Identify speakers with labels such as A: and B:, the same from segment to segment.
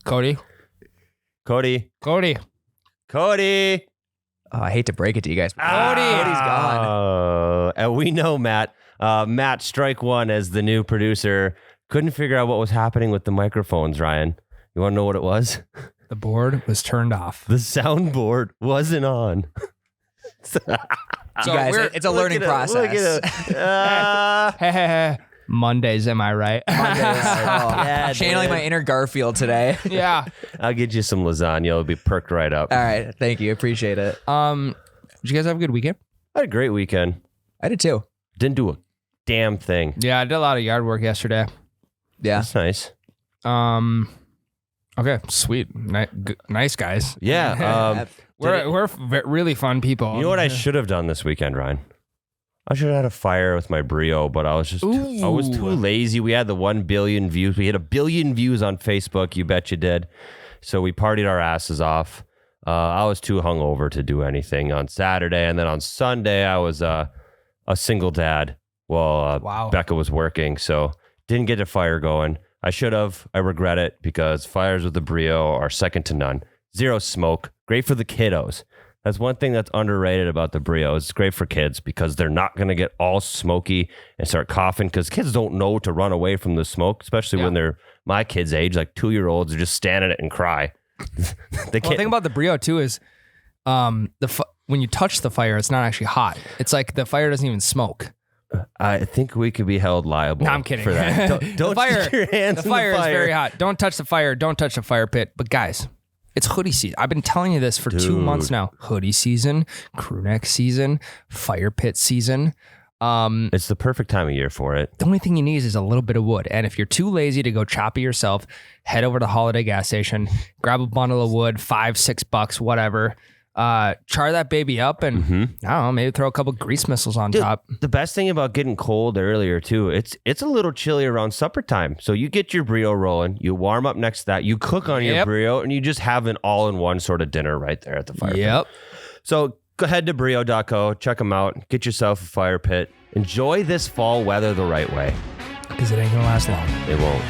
A: Cody.
B: Oh, I hate to break it to you guys.
A: Cody's
B: gone.
C: And we know Matt. Matt, strike one as the new producer. Couldn't figure out what was happening with the microphones, Ryan. You want to know what it was?
A: The board was turned off.
C: The soundboard wasn't on.
B: So guys, it's a learning process.
A: Hey. Mondays, am I right?
B: Yeah, channeling my inner Garfield today.
A: Yeah.
C: I'll get you some lasagna. It'll be perked right up.
B: All right. Thank you. Appreciate it.
A: Did you guys have a good weekend?
C: I had a great weekend.
B: I did too.
C: Didn't do a damn thing.
A: Yeah, I did a lot of yard work yesterday.
B: Yeah.
C: That's nice.
A: Okay, sweet. Nice guys.
C: Yeah.
A: We're really fun people.
C: You know what I should have done this weekend, Ryan? I should have had a fire with my Brio, but I was just I was too lazy. We had the 1 billion views. We hit 1 billion views on Facebook. You bet you did. So we partied our asses off. I was too hungover to do anything on Saturday, and then on Sunday I was a single dad while
A: Wow.
C: Becca was working, so didn't get a fire going. I should have. I regret it because fires with the Brio are second to none. Zero smoke. Great for the kiddos. That's one thing that's underrated about the Brio. It's great for kids because they're not going to get all smoky and start coughing because kids don't know to run away from the smoke, especially when they're my kids' age, like 2-year-olds, are just stand in it and cry.
A: The thing about the Brio too is when you touch the fire, it's not actually hot. It's like the fire doesn't even smoke.
C: I think we could be held liable.
A: No, I'm kidding.
C: For that. Don't stick your hands
A: the
C: in
A: fire
C: the fire
A: is very hot. Don't touch the fire. Don't touch the fire pit. But guys, it's hoodie season. I've been telling you this for 2 months now. Hoodie season, crew neck season, fire pit season.
C: It's the perfect time of year for it.
A: The only thing you need is a little bit of wood. And if you're too lazy to go chop it yourself, head over to Holiday gas station, grab a bundle of wood, $5-6, whatever. Char that baby up and I don't know, maybe throw a couple grease missiles on top.
C: The best thing about getting cold earlier too, it's a little chilly around supper time. So you get your Brio rolling, you warm up next to that, you cook on your Brio, and you just have an all-in-one sort of dinner right there at the fire pit. So go ahead to Brio.co, check them out, get yourself a fire pit. Enjoy this fall weather the right way.
A: Because it ain't gonna last long.
C: It won't.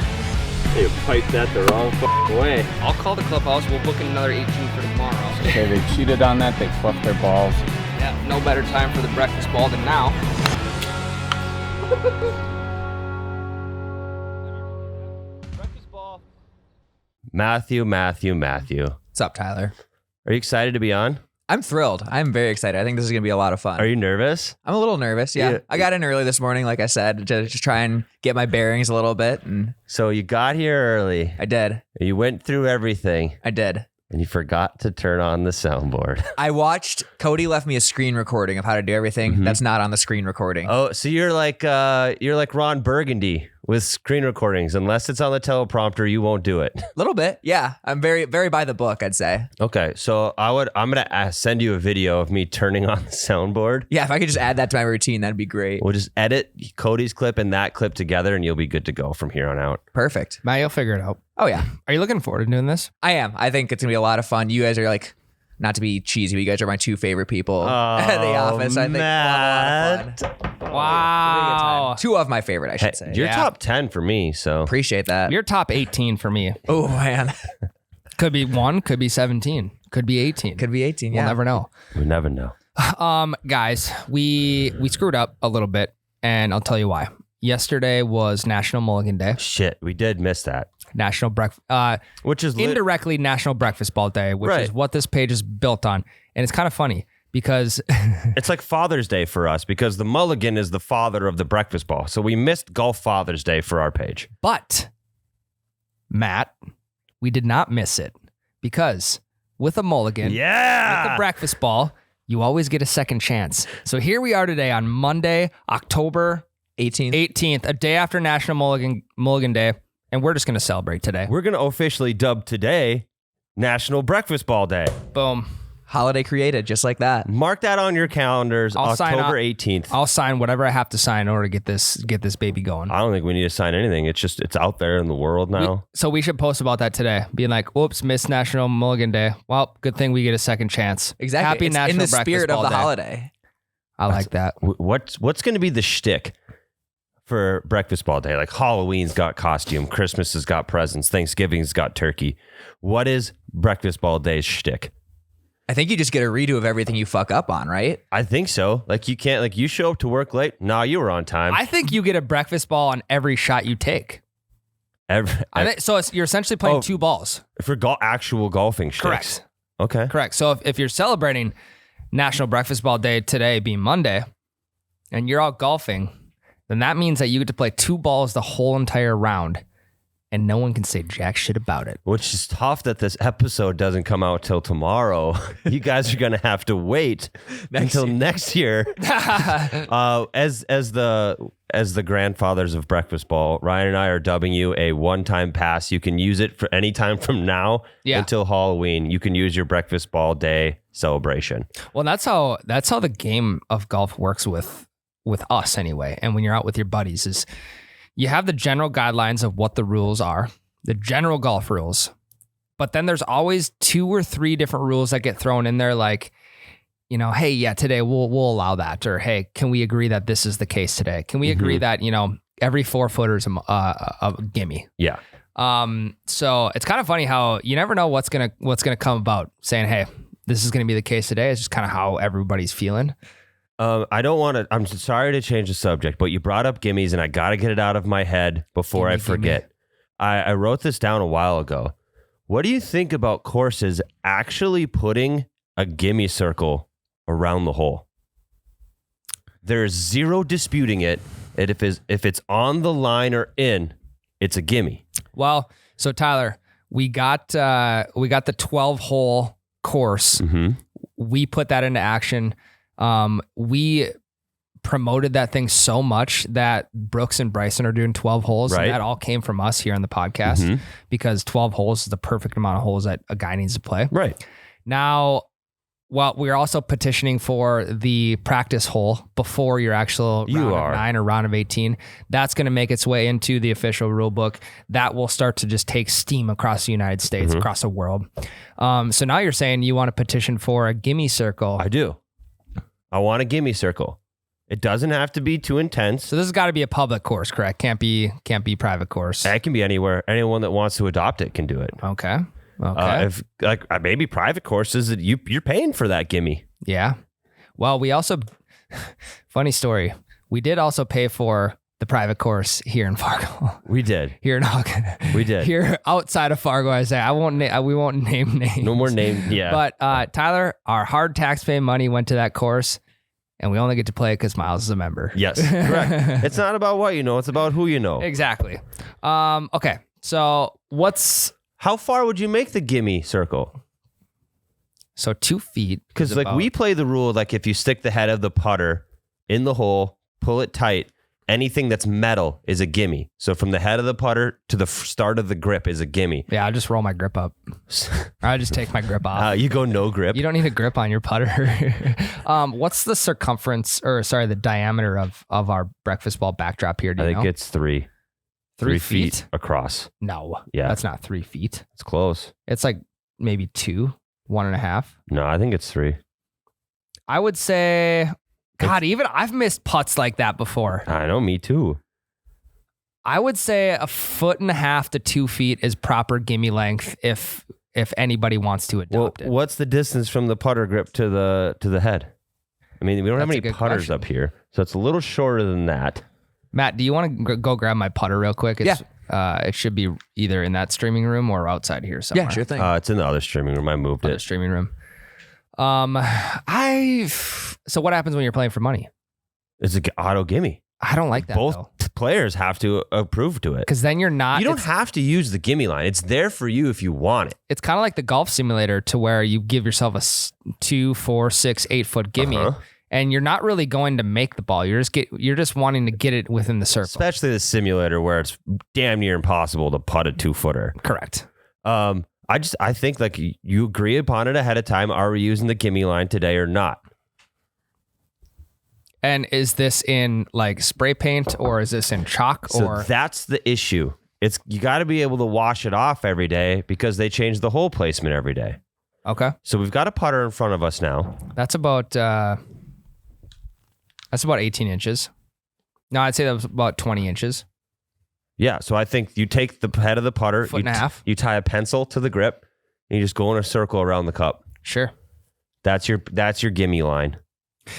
C: You piped that the wrong way.
D: I'll call the clubhouse. We'll book in another 18 for tomorrow.
E: Okay, they cheated on that. They fluffed their balls.
D: Yeah, no better time for the breakfast ball than now.
C: Breakfast ball. Matthew.
B: What's up, Tyler?
C: Are you excited to be on?
B: I'm thrilled. I'm very excited. I think this is going to be a lot of fun.
C: Are you nervous?
B: I'm a little nervous. Yeah. I got in early this morning, like I said, to just try and get my bearings a little bit. And
C: So you got here early.
B: I did.
C: You went through everything.
B: I did.
C: And you forgot to turn on the soundboard.
B: I watched, Cody left me a screen recording of how to do everything. That's not on the screen recording.
C: Oh, so you're like Ron Burgundy with screen recordings. Unless it's on the teleprompter, you won't do it.
B: A little bit. Yeah. I'm very, very by the book, I'd say.
C: Okay, so I'm gonna send you a video of me turning on the soundboard.
B: Yeah, if I could just add that to my routine, that'd be great.
C: We'll just edit Cody's clip and that clip together, and you'll be good to go from here on out.
B: Perfect.
A: Matt, you'll figure it out.
B: Oh, yeah.
A: Are you looking forward to doing this?
B: I am. I think it's going to be a lot of fun. You guys are like, not to be cheesy, but you guys are my 2 favorite people at the office. I think we'll have a lot of fun.
A: Wow.
B: 2 of my favorite, I should say.
C: You're top 10 for me, so.
B: Appreciate that.
A: You're top 18 for me.
B: Oh, man.
A: Could be 1, could be 17, could be 18.
B: Could be 18, yeah.
A: We'll never know.
C: We never know.
A: Guys, we screwed up a little bit, and I'll tell you why. Yesterday was National Mulligan Day.
C: Shit, we did miss that.
A: National Breakfast,
C: which is
A: indirectly National Breakfast Ball Day, which is what this page is built on. And it's kind of funny because
C: it's like Father's Day for us because the mulligan is the father of the breakfast ball. So we missed Golf Father's Day for our page.
A: But, Matt, we did not miss it because with a mulligan, with the breakfast ball, you always get a second chance. So here we are today on Monday, October 18th, a day after National Mulligan Day. And we're just going to celebrate today.
C: We're going to officially dub today National Breakfast Ball Day.
A: Boom.
B: Holiday created, just like that.
C: Mark that on your calendars, October 18th.
A: I'll sign whatever I have to sign in order to get this baby going.
C: I don't think we need to sign anything. It's out there in the world now.
A: So we should post about that today. Being like, whoops, missed National Mulligan Day. Well, good thing we get a second chance.
B: Exactly.
A: Happy
B: it's
A: National
B: in the
A: Breakfast
B: spirit
A: Ball
B: of the
A: Day.
B: holiday.
A: I like that.
C: What's going to be the shtick for breakfast ball day? Like Halloween's got costume, Christmas has got presents, Thanksgiving's got turkey. What is breakfast ball day's shtick?
B: I think you just get a redo of everything you fuck up on, right?
C: I think so. Like you can't, like you show up to work late. Nah, you were on time.
A: I think you get a breakfast ball on every shot you take. You're essentially playing 2 balls.
C: For actual golfing shticks.
A: Correct.
C: Okay.
A: Correct. So if you're celebrating National Breakfast Ball Day today being Monday and you're out golfing, then that means that you get to play 2 balls the whole entire round and no one can say jack shit about it. Which
C: is tough that this episode doesn't come out till tomorrow. You guys are going to have to wait until next year. As the grandfathers of breakfast ball, Ryan and I are dubbing you a one-time pass. You can use it for any time from now until Halloween. You can use your breakfast ball day celebration.
A: Well, that's how the game of golf works with us anyway. And when you're out with your buddies is you have the general guidelines of what the rules are, the general golf rules, but then there's always 2 or 3 different rules that get thrown in there. Like, you know, hey, yeah, today we'll allow that. Or, hey, can we agree that this is the case today? Can we agree that, you know, every 4 footer is a gimme?
C: Yeah.
A: So it's kind of funny how you never know what's gonna come about saying, hey, this is gonna be the case today. It's just kind of how everybody's feeling.
C: I'm sorry to change the subject, but you brought up gimmies and I got to get it out of my head before I forget. I wrote this down a while ago. What do you think about courses actually putting a gimme circle around the hole? There's zero disputing it. And if it's on the line or in, it's a gimme.
A: Well, so Tyler, we got the 12-hole course.
C: Mm-hmm.
A: We put that into action. We promoted that thing so much that Brooks and Bryson are doing 12 holes.
C: Right.
A: And that all came from us here on the podcast because 12 holes is the perfect amount of holes that a guy needs to play.
C: Right.
A: Now, well, we're also petitioning for the practice hole before your actual round of 9 or round of 18. That's going to make its way into the official rule book. That will start to just take steam across the United States, across the world. So now you're saying you want to petition for a gimme circle.
C: I do. I want a gimme circle. It doesn't have to be too intense.
A: So this has got to be a public course, correct? Can't be private course.
C: It can be anywhere. Anyone that wants to adopt it can do it.
A: Okay.
C: If like maybe private courses that you're paying for that gimme.
A: Yeah. Well, we also funny story. We did also pay for the private course here in Fargo.
C: We did.
A: Here in
C: We did.
A: Here outside of Fargo, I say we won't name names.
C: No more names. Yeah.
A: But Tyler, our hard tax-paying money went to that course, and we only get to play it because Miles is a member.
C: Yes, correct. It's not about what you know; it's about who you know.
A: Exactly. Okay. So
C: how far would you make the gimme circle?
A: So 2 feet.
C: Because like we play the rule, like if you stick the head of the putter in the hole, pull it tight. Anything that's metal is a gimme. So from the head of the putter to the start of the grip is a gimme.
A: Yeah, I just roll my grip up. I just take my grip off.
C: You go no grip.
A: You don't need a grip on your putter. What's the circumference, the diameter of our breakfast ball backdrop here? Do you know?
C: I think it's 3.
A: 3
C: feet across.
A: No.
C: Yeah.
A: That's not 3 feet.
C: It's close.
A: It's like maybe 2, 1.5.
C: No, I think it's 3.
A: I would say... God, even I've missed putts like that before.
C: I know, me too.
A: I would say 1.5 to 2 feet is proper gimme length if anybody wants to adopt it.
C: What's the distance from the putter grip to the head? I mean, we don't have any putters up here, so it's a little shorter than that.
A: Matt, do you want to go grab my putter real quick? It should be either in that streaming room or outside here somewhere.
B: Yeah, sure thing.
C: It's in the other streaming room. I moved it.
A: Streaming room. So what happens when you're playing for money?
C: It's an auto gimme.
A: I don't like that.
C: Both players have to approve to it.
A: Because then you're not.
C: You don't have to use the gimme line. It's there for you if you want it.
A: It's kind of like the golf simulator to where you give yourself a 2, 4, 6, 8 foot gimme, and you're not really going to make the ball. You're just wanting to get it within the circle.
C: Especially the simulator where it's damn near impossible to putt a 2-footer.
A: Correct.
C: I think like you agree upon it ahead of time. Are we using the gimme line today or not?
A: And is this in like spray paint or is this in chalk?
C: So that's the issue. You got to be able to wash it off every day because they change the hole placement every day.
A: Okay.
C: So we've got a putter in front of us now.
A: That's about 18 inches. No, I'd say that was about 20 inches.
C: Yeah, so I think you take the head of the putter,
A: Foot and a half.
C: you tie a pencil to the grip, and you just go in a circle around the cup.
A: Sure.
C: That's your gimme line.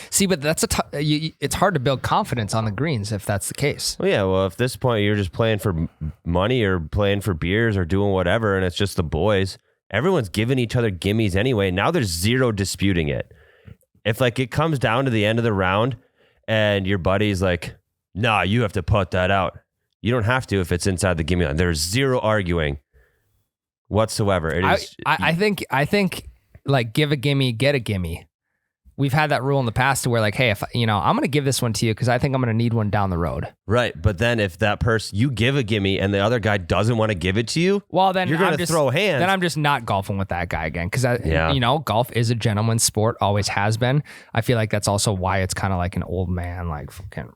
A: See, but that's it's hard to build confidence on the greens if that's the case.
C: Well, yeah. Well, at this point, you're just playing for money or playing for beers or doing whatever, and it's just the boys. Everyone's giving each other gimmies anyway. Now there's zero disputing it. If like it comes down to the end of the round, and your buddy's like, "Nah, you have to putt that out." You don't have to if it's inside the gimme line. There's zero arguing whatsoever. It is.
A: I think like give a gimme, get a gimme. We've had that rule in the past to where like, hey, if I'm going to give this one to you because I think I'm going to need one down the road.
C: Right, but then if that person you give a gimme and the other guy doesn't want to give it to you,
A: well, then
C: you're going to throw hands.
A: Then I'm just not golfing with that guy again because
C: Yeah.
A: Golf is a gentleman's sport, always has been. I feel like that's also why it's kind of like an old man like fucking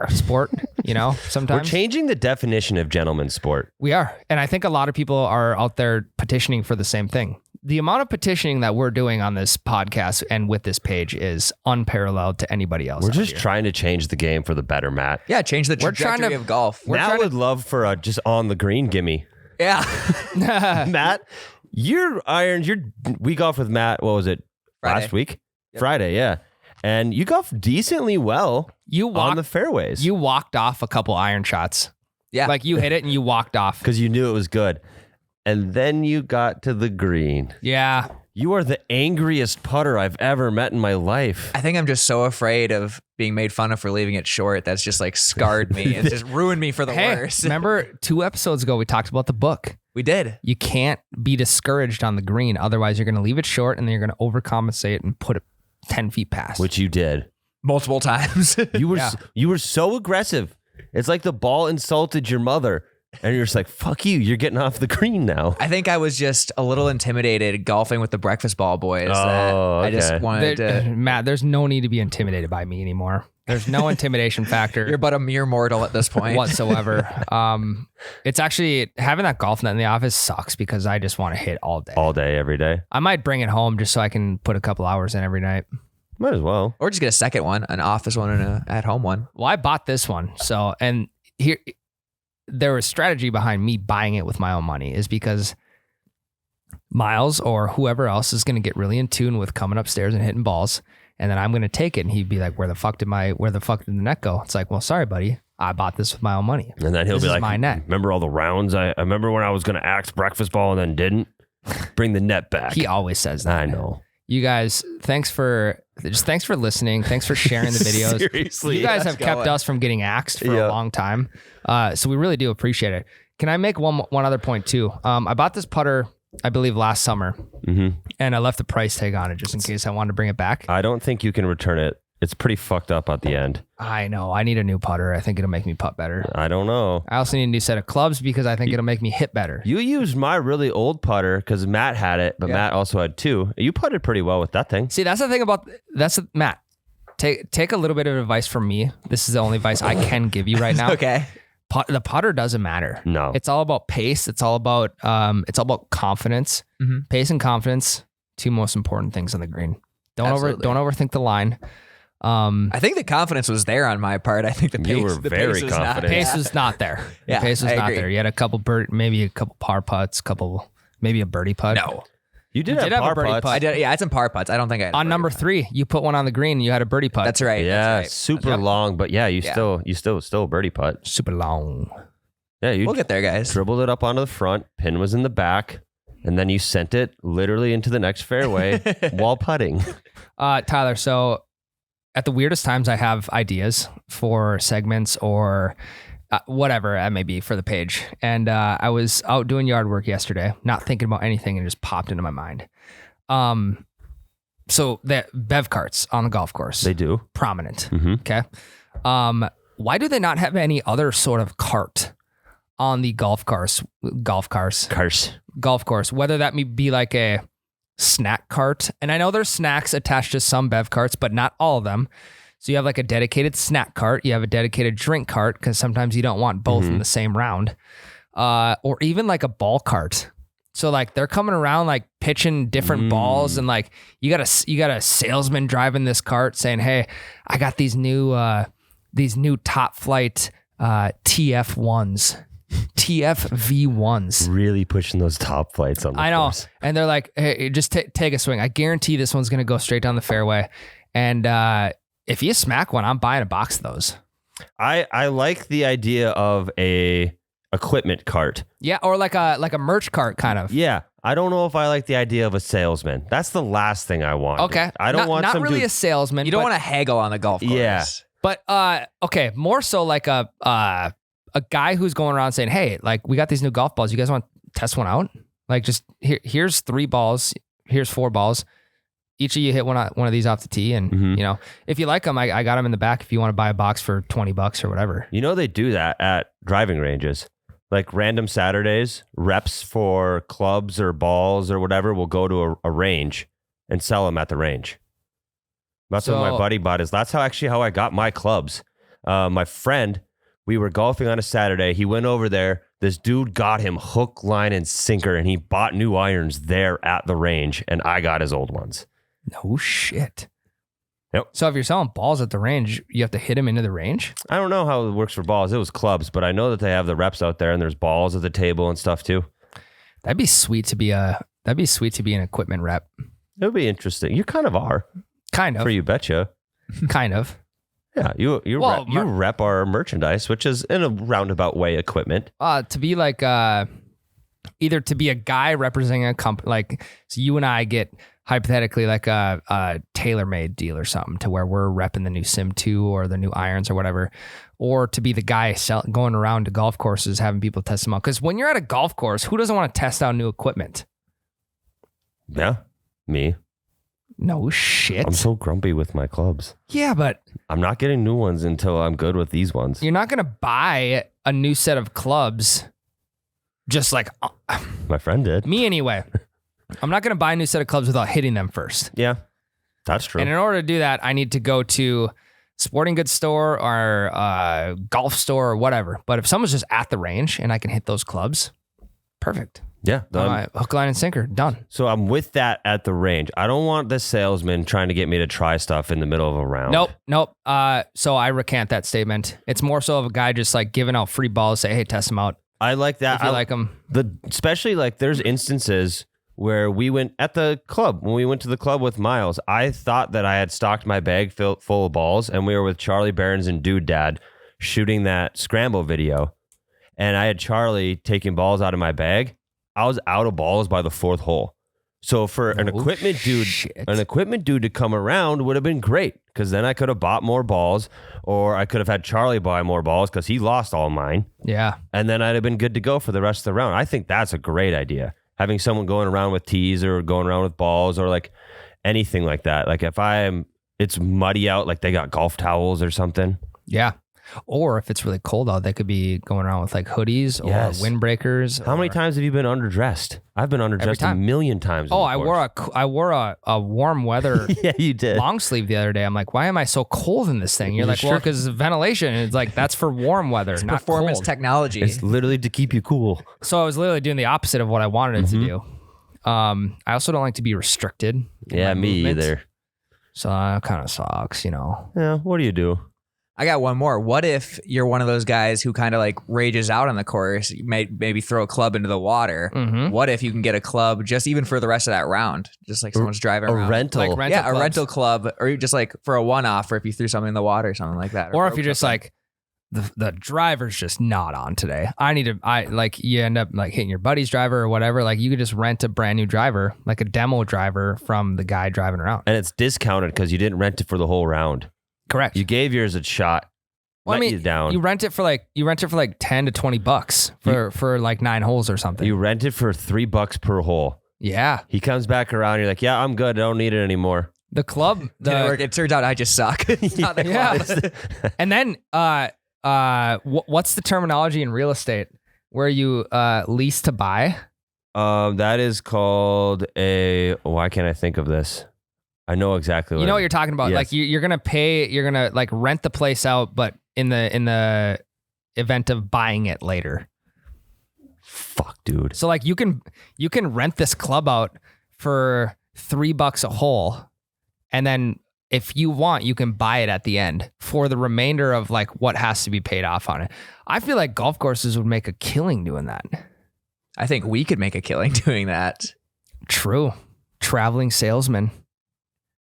A: sport. Sometimes
C: We're changing the definition of gentleman's sport.
A: we are, and I think a lot of people are out there petitioning for the same thing. The amount of petitioning that we're doing on this podcast and with this page is unparalleled to anybody else.
C: We're
A: out
C: just
A: here.
C: trying to change the game for the better, Matt.
B: Yeah, change the
A: We're trying
B: trajectory
A: to-
B: of golf.
C: Matt would love for a just on the green gimme.
B: Yeah.
C: Matt, your irons, we golfed with Matt, what was it?
B: Friday.
C: Last week? Friday, yeah. And you golfed decently well on the fairways.
A: You walked off a couple iron shots.
B: Yeah.
A: Like you hit it and you walked off.
C: Because you knew it was good. And then you got to the green.
A: Yeah.
C: You are the angriest putter I've ever met in my life.
B: I think I'm just so afraid of being made fun of for leaving it short. That's just like scarred me. It's just ruined me for the
A: Hey,
B: worst.
A: remember 2 episodes ago we talked about the book.
B: We did.
A: You can't be discouraged on the green. Otherwise, you're going to leave it short and then you're going to overcompensate and put it 10 feet past.
C: Which you did.
B: Multiple times.
C: You were so aggressive. It's like the ball insulted your mother. And you're just like, fuck you. You're getting off the green now.
B: I think I was just a little intimidated golfing with the breakfast ball boys. That I just
C: okay.
B: wanted to.
A: Matt, there's no need to be intimidated by me anymore. There's no intimidation factor.
B: You're but a mere mortal at this point.
A: whatsoever. It's actually having that golf net in the office sucks because I just want to hit all day.
C: All day, every day.
A: I might bring it home just so I can put a couple hours in every night.
C: Might as well.
B: Or just get a second one, an office one and an at-home one.
A: Well, I bought this one. So, and here, there was strategy behind me buying it with my own money is because Miles or whoever else is going to get really in tune with coming upstairs and hitting balls. And then I'm going to take it and he'd be like, where the fuck did the net go? It's like, well, sorry, buddy. I bought this with my own money.
C: And then he'll
A: This
C: be
A: is
C: like,
A: my net.
C: remember all the rounds? I remember when I was going to axe breakfast ball and then didn't? Bring the net back.
A: He always says that.
C: I know.
A: You guys, thanks for listening. Thanks for sharing the videos.
C: Seriously.
A: You guys
B: Let's
A: have kept
B: go.
A: us from getting axed for
C: Yeah.
A: a long time. So we really do appreciate it. Can I make one other point too? I bought this putter, I believe last summer, and I left the price tag on it just in case I wanted to bring it back.
C: I don't think you can return it. It's pretty fucked up at the end.
A: I know. I need a new putter. I think it'll make me putt better.
C: I don't know.
A: I also need a new set of clubs because I think it'll make me hit better.
C: You used my really old putter because Matt had it, but Matt also had 2. You putted pretty well with that thing.
A: See, that's the thing about Matt. Take a little bit of advice from me. This is the only advice I can give you right now.
B: Okay.
A: The putter doesn't matter.
C: No.
A: It's all about pace. It's all about confidence.
B: Mhm.
A: Pace and confidence, 2 most important things on the green. Don't
B: Absolutely.
A: overthink the line.
B: I think the confidence was there on my part. I think the pace,
C: You were
B: the
C: very
B: pace was
C: confident.
B: Not,
A: Pace was not there. The
B: Yeah,
A: pace was
B: I
A: not
B: agree.
A: there. You had a couple maybe a couple par putts, maybe a birdie putt.
B: No.
C: You did
A: You
C: have
A: did have a
C: par
A: birdie
C: putts.
A: putt.
B: I did. Yeah, I had some par putts. I don't think I had a
A: On
B: birdie
A: number
B: putt.
A: 3, you put one on the green and you had a birdie putt.
B: That's right.
C: Yeah,
B: That's right.
C: super
A: Yep.
C: long, but yeah, you still a birdie putt.
A: Super long.
C: Yeah, you
B: We'll get there, guys.
C: dribbled it up onto the front, pin was in the back, and then you sent it literally into the next fairway while putting.
A: Tyler, so at the weirdest times I have ideas for segments or whatever that may be for the page. And I was out doing yard work yesterday, not thinking about anything, and it just popped into my mind. So the bev carts on the golf course,
C: They do.
A: prominent.
C: Mm-hmm.
A: Okay. Why do they not have any other sort of cart on the golf course, whether that may be like a snack cart? And I know there's snacks attached to some bev carts, but not all of them. So you have like a dedicated snack cart, you have a dedicated drink cart, because sometimes you don't want both in the same round, or even like a ball cart. So like they're coming around like pitching different balls, and like you got a salesman driving this cart saying, "Hey, I got these new these new top flight TF1s. TFV1s.
C: Really pushing those top flights on the
A: I know.
C: course.
A: And they're like, hey, just take a swing. I guarantee this one's going to go straight down the fairway. And if you smack one, I'm buying a box of those.
C: I like the idea of a equipment cart.
A: Yeah, or like a merch cart kind of.
C: Yeah. I don't know if I like the idea of a salesman. That's the last thing I want.
A: Okay.
C: I don't want
A: not
C: some
A: really
C: dude.
A: a salesman.
B: You don't
A: but-
B: want to haggle on the golf course.
C: Yeah.
A: But okay, more so like a guy who's going around saying, "Hey, like we got these new golf balls. You guys want to test one out? Like just here's 3 balls. Here's 4 balls. Each of you hit one of these off the tee, and you know if you like them, I got them in the back. If you want to buy a box for $20 or whatever,
C: You know they do that at driving ranges. Like random Saturdays, reps for clubs or balls or whatever will go to a range and sell them at the range. That's what my buddy bought his. That's how I got my clubs. My friend, we were golfing on a Saturday. He went over there. This dude got him hook, line, and sinker, and he bought new irons there at the range, and I got his old ones.
A: no shit.
C: Yep.
A: So if you're selling balls at the range, you have to hit them into the range.
C: I don't know how it works for balls. It was clubs, but I know that they have the reps out there, and there's balls at the table and stuff too.
A: That'd be sweet to be an equipment rep.
C: It would be interesting. You kind of are.
A: Kind of.
C: For you betcha.
A: Kind of.
C: Yeah, you
A: Well,
C: rep our merchandise, which is in a roundabout way equipment.
A: To be like either to be a guy representing a company, like so you and I get hypothetically like a tailor-made deal or something to where we're repping the new Sim 2 or the new irons or whatever, or to be the guy going around to golf courses having people test them out. Because when you're at a golf course, who doesn't want to test out new equipment?
C: Yeah, me.
A: No shit.
C: I'm so grumpy with my clubs.
A: Yeah, but
C: I'm not getting new ones until I'm good with these ones.
A: you're not going to buy a new set of clubs just like
C: My friend did.
A: me anyway. I'm not going to buy a new set of clubs without hitting them first.
C: Yeah, that's true.
A: And in order to do that, I need to go to sporting goods store or golf store or whatever. But if someone's just at the range and I can hit those clubs, perfect.
C: Yeah.
A: Hook, line, and sinker, done.
C: So I'm with that at the range. I don't want the salesman trying to get me to try stuff in the middle of a round.
A: Nope. So I recant that statement. It's more so of a guy just like giving out free balls, say, hey, test them out.
C: I like that.
A: If you like them.
C: Especially like there's instances where we went at the club. When we went to the club with Miles, I thought that I had stocked my bag full of balls, and we were with Charlie Barons and Dude Dad shooting that scramble video. And I had Charlie taking balls out of my bag. I was out of balls by the 4th hole. So for an equipment dude to come around would have been great, because then I could have bought more balls, or I could have had Charlie buy more balls because he lost all mine.
A: Yeah.
C: And then I'd have been good to go for the rest of the round. I think that's a great idea. Having someone going around with tees or going around with balls or like anything like that. Like if it's muddy out, like they got golf towels or something.
A: Yeah. Or if it's really cold out, they could be going around with like hoodies or windbreakers.
C: How many times have you been underdressed? I've been underdressed a million times.
A: Oh, I wore a warm weather
C: yeah, you did.
A: long sleeve the other day. I'm like, why am I so cold in this thing? You're like, well, because ventilation. And it's like, that's for warm weather, not
B: Performance
A: cold.
B: technology.
C: It's literally to keep you cool.
A: So I was literally doing the opposite of what I wanted it to do. I also don't like to be restricted. in
C: Yeah,
A: my
C: me
A: movement.
C: either.
A: So that kind of sucks, you know.
C: Yeah, what do you do?
B: I got one more. What if you're one of those guys who kind of like rages out on the course, you maybe throw a club into the water?
A: Mhm.
B: What if you can get a club just even for the rest of that round? Just like someone's driving
C: A
B: around.
C: rental.
A: Like rental
B: Yeah, a
A: clubs.
B: rental club, or just like for a one-off, or if you threw something in the water or something like that.
A: Or if you're just like, the driver's just not on today. You end up like hitting your buddy's driver or whatever. Like you could just rent a brand new driver, like a demo driver from the guy driving around.
C: And it's discounted because you didn't rent it for the whole round.
A: Correct.
C: You gave yours a shot.
A: Well, I
C: let
A: mean,
C: you down.
A: you rent it for like $10 to $20 for like 9 holes or something.
C: You rent it for $3 per hole.
A: Yeah.
C: He comes back around. You're like, yeah, I'm good. I don't need it anymore.
A: The club.
B: Didn't work. It turns out I just suck. It's not the club.
A: Yeah. And then what's the terminology in real estate where you lease to buy?
C: That is called why can't I think of this? I know exactly what
A: You know what you're talking about.
C: Yes.
A: Like you're gonna like rent the place out, but in the event of buying it later.
C: Fuck, dude.
A: So like you can rent this club out for $3 a hole, and then if you want, you can buy it at the end for the remainder of like what has to be paid off on it. I feel like golf courses would make a killing doing that.
B: I think we could make a killing doing that.
A: True. Traveling salesman.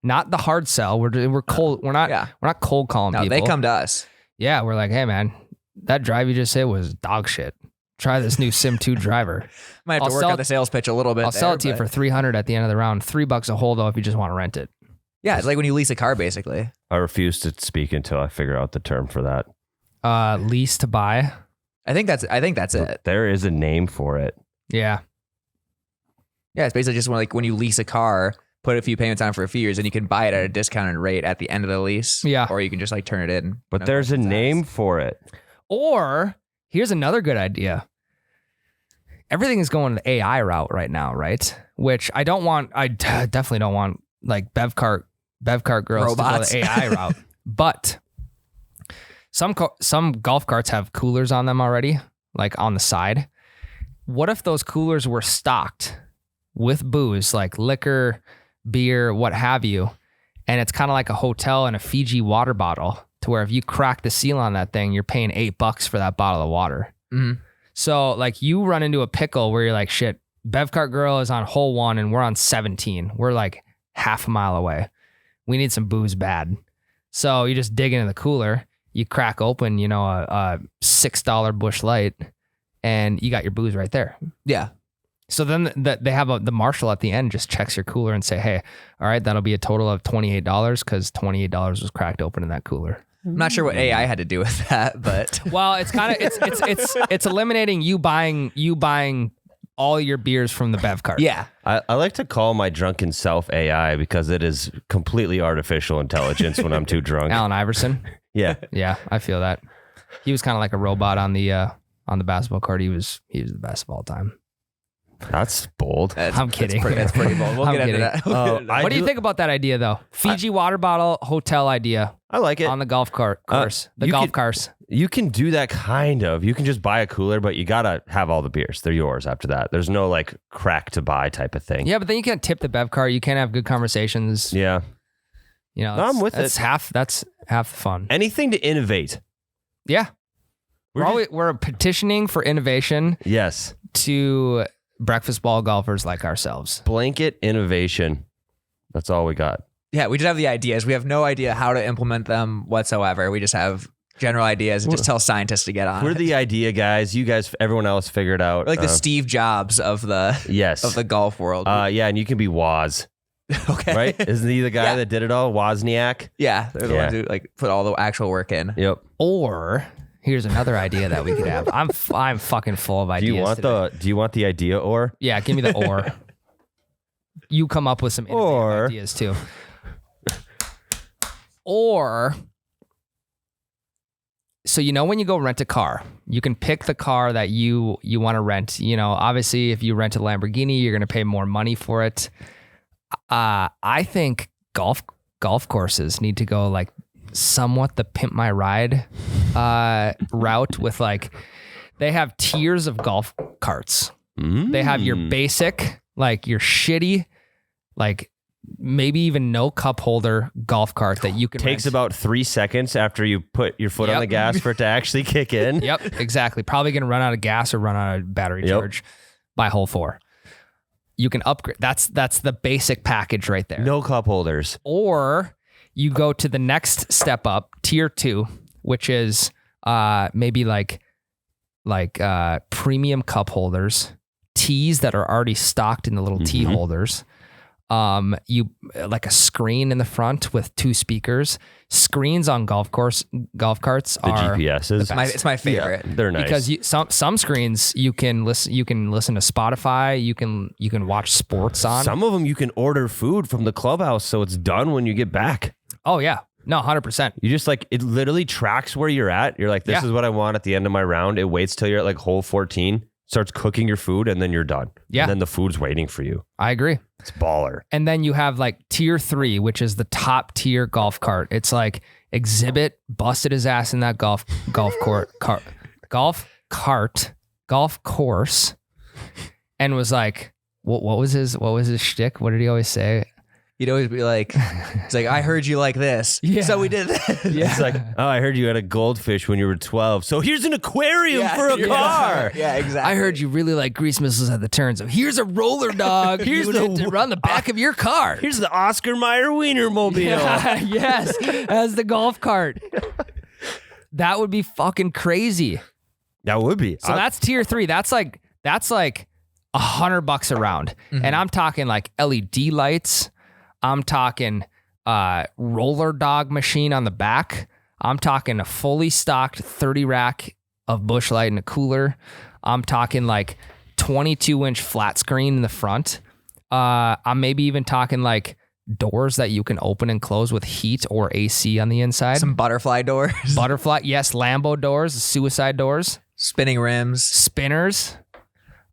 A: Not the hard sell. We're cold. We're not cold calling
B: No,
A: people.
B: they come to us.
A: Yeah, we're like, hey man, that drive you just said was dog shit. Try this new Sim 2 driver.
B: Might have
A: I'll
B: to work
A: sell
B: on the sales pitch a little bit.
A: I'll sell it to you for $300 at the end of the round. $3 a hole though if you just want to rent it.
B: Yeah, it's like when you lease a car, basically.
C: I refuse to speak until I figure out the term for that.
A: Lease to buy.
B: I think that's it.
C: There is a name for it.
A: Yeah.
B: Yeah, it's basically just when you lease a car, put a few payments on for a few years, and you can buy it at a discounted rate at the end of the lease.
A: Yeah.
B: Or you can just like turn it in.
C: But there's a name for it.
A: Or here's another good idea. Everything is going the AI route right now, right? Which I definitely don't want like bev cart girls
B: Robots.
A: to go the AI route. But some golf carts have coolers on them already, like on the side. What if those coolers were stocked with booze, like liquor, beer, what have you, and it's kind of like a hotel and a Fiji water bottle, to where if you crack the seal on that thing, you're paying $8 for that bottle of water.
B: Mm-hmm.
A: So like you run into a pickle where you're like, shit, Bevcart girl is on hole 1 and we're on 17. We're like half a mile away. We need some booze bad. So you just dig into the cooler, you crack open, a $6 Busch Light, and you got your booze right there.
B: Yeah.
A: So then they have the marshal at the end just checks your cooler and say, hey, all right, that'll be a total of $28 because $28 was cracked open in that cooler.
B: I'm not sure what AI had to do with that, but
A: Well, it's kind of it's eliminating you buying all your beers from the bev cart.
B: yeah.
C: I like to call my drunken self AI because it is completely artificial intelligence when I'm too drunk.
A: Allen Iverson.
C: Yeah.
A: Yeah, I feel that. He was kind of like a robot on the basketball court. He was the best of all time.
C: That's bold.
A: I'm kidding.
B: That's pretty bold. We'll
A: I'm
B: get into
A: kidding.
B: that.
A: What do you think about that idea though? Fiji water bottle hotel idea
C: I like it.
A: on the golf cart course. The golf cars.
C: You can do that kind of. You can just buy a cooler, but you got to have all the beers. They're yours after that. There's no like crack to buy type of thing.
A: Yeah, but then you can't tip the bev cart. You can't have good conversations.
C: Yeah. I'm with
A: that's
C: it.
A: That's half the fun.
C: Anything to innovate.
A: Yeah. We're petitioning for innovation
C: Yes.
A: to breakfast ball golfers like ourselves.
C: Blanket innovation. That's all we got.
B: Yeah, we just have the ideas. We have no idea how to implement them whatsoever. We just have general ideas and just tell scientists to get on.
C: We're
B: it.
C: the idea guys. You guys, everyone else figured out.
B: We're like the Steve Jobs of the
C: Yes.
B: of the golf world.
C: Yeah, and you can be Woz,
B: okay.
C: right? Isn't he the guy
B: Yeah.
C: that did it all? Wozniak?
B: Yeah, they're the
C: Yeah.
B: ones who like put all the actual work in.
C: Yep.
A: Or here's another idea that we could have. I'm fucking full of ideas.
C: Do you want the idea or?
A: Yeah, give me the or. You come up with some innovative
C: Or.
A: ideas too. Or, so when you go rent a car, you can pick the car that you want to rent. Obviously, if you rent a Lamborghini, you're going to pay more money for it. I think golf courses need to go like somewhat the Pimp My Ride route with like, they have tiers of golf carts. They have your basic, like your shitty, like maybe even no cup holder golf cart that you can
C: Takes
A: rent.
C: about 3 seconds after you put your foot on
A: Yep.
C: the gas for it to actually kick in.
A: Yep, exactly. Probably going to run out of gas or run out of battery
C: Yep.
A: charge by hole 4. You can upgrade. That's the basic package right there.
C: No cup holders.
A: Or you go to the next step up, tier 2, which is maybe like premium cup holders, tees that are already stocked in the little tee holders. You like a screen in the front with 2 speakers. Screens on golf carts
C: The
A: are
C: GPSs.
B: It's my favorite.
C: Yeah, they're nice.
A: because some screens you can listen to Spotify, you can watch sports on.
C: Some of them you can order food from the clubhouse so it's done when you get back.
A: Oh yeah. No, 100%.
C: You just like, it literally tracks where you're at. You're like, this
A: Yeah.
C: is what I want at the end of my round. It waits till you're at like hole 14, starts cooking your food, and then you're done.
A: Yeah.
C: And then the food's waiting for you.
A: I agree.
C: It's baller.
A: And then you have like tier 3, which is the top tier golf cart. It's like Exhibit busted his ass in that golf course, and was like, what was his shtick? What did he always say?
B: You'd always be like, it's like, I heard you like this.
A: Yeah.
B: So we did this.
A: Yeah.
C: It's like, oh, I heard you had a goldfish when you were 12. So here's an aquarium for a car.
B: Yeah, exactly.
A: I heard you really like grease missiles at the turn, so here's a roller dog. Here's to run the back of your car.
C: Here's the Oscar Mayer Wienermobile.
A: Yeah, yes, as the golf cart. That would be fucking crazy.
C: That would be.
A: So that's tier 3. That's like $100 a round, and I'm talking like LED lights. I'm talking roller dog machine on the back. I'm talking a fully stocked 30 rack of Busch Light and a cooler. I'm talking like 22-inch flat screen in the front. I'm maybe even talking like doors that you can open and close with heat or AC on the inside.
B: Some butterfly doors.
A: Butterfly, yes, Lambo doors, suicide doors.
B: Spinning rims.
A: Spinners.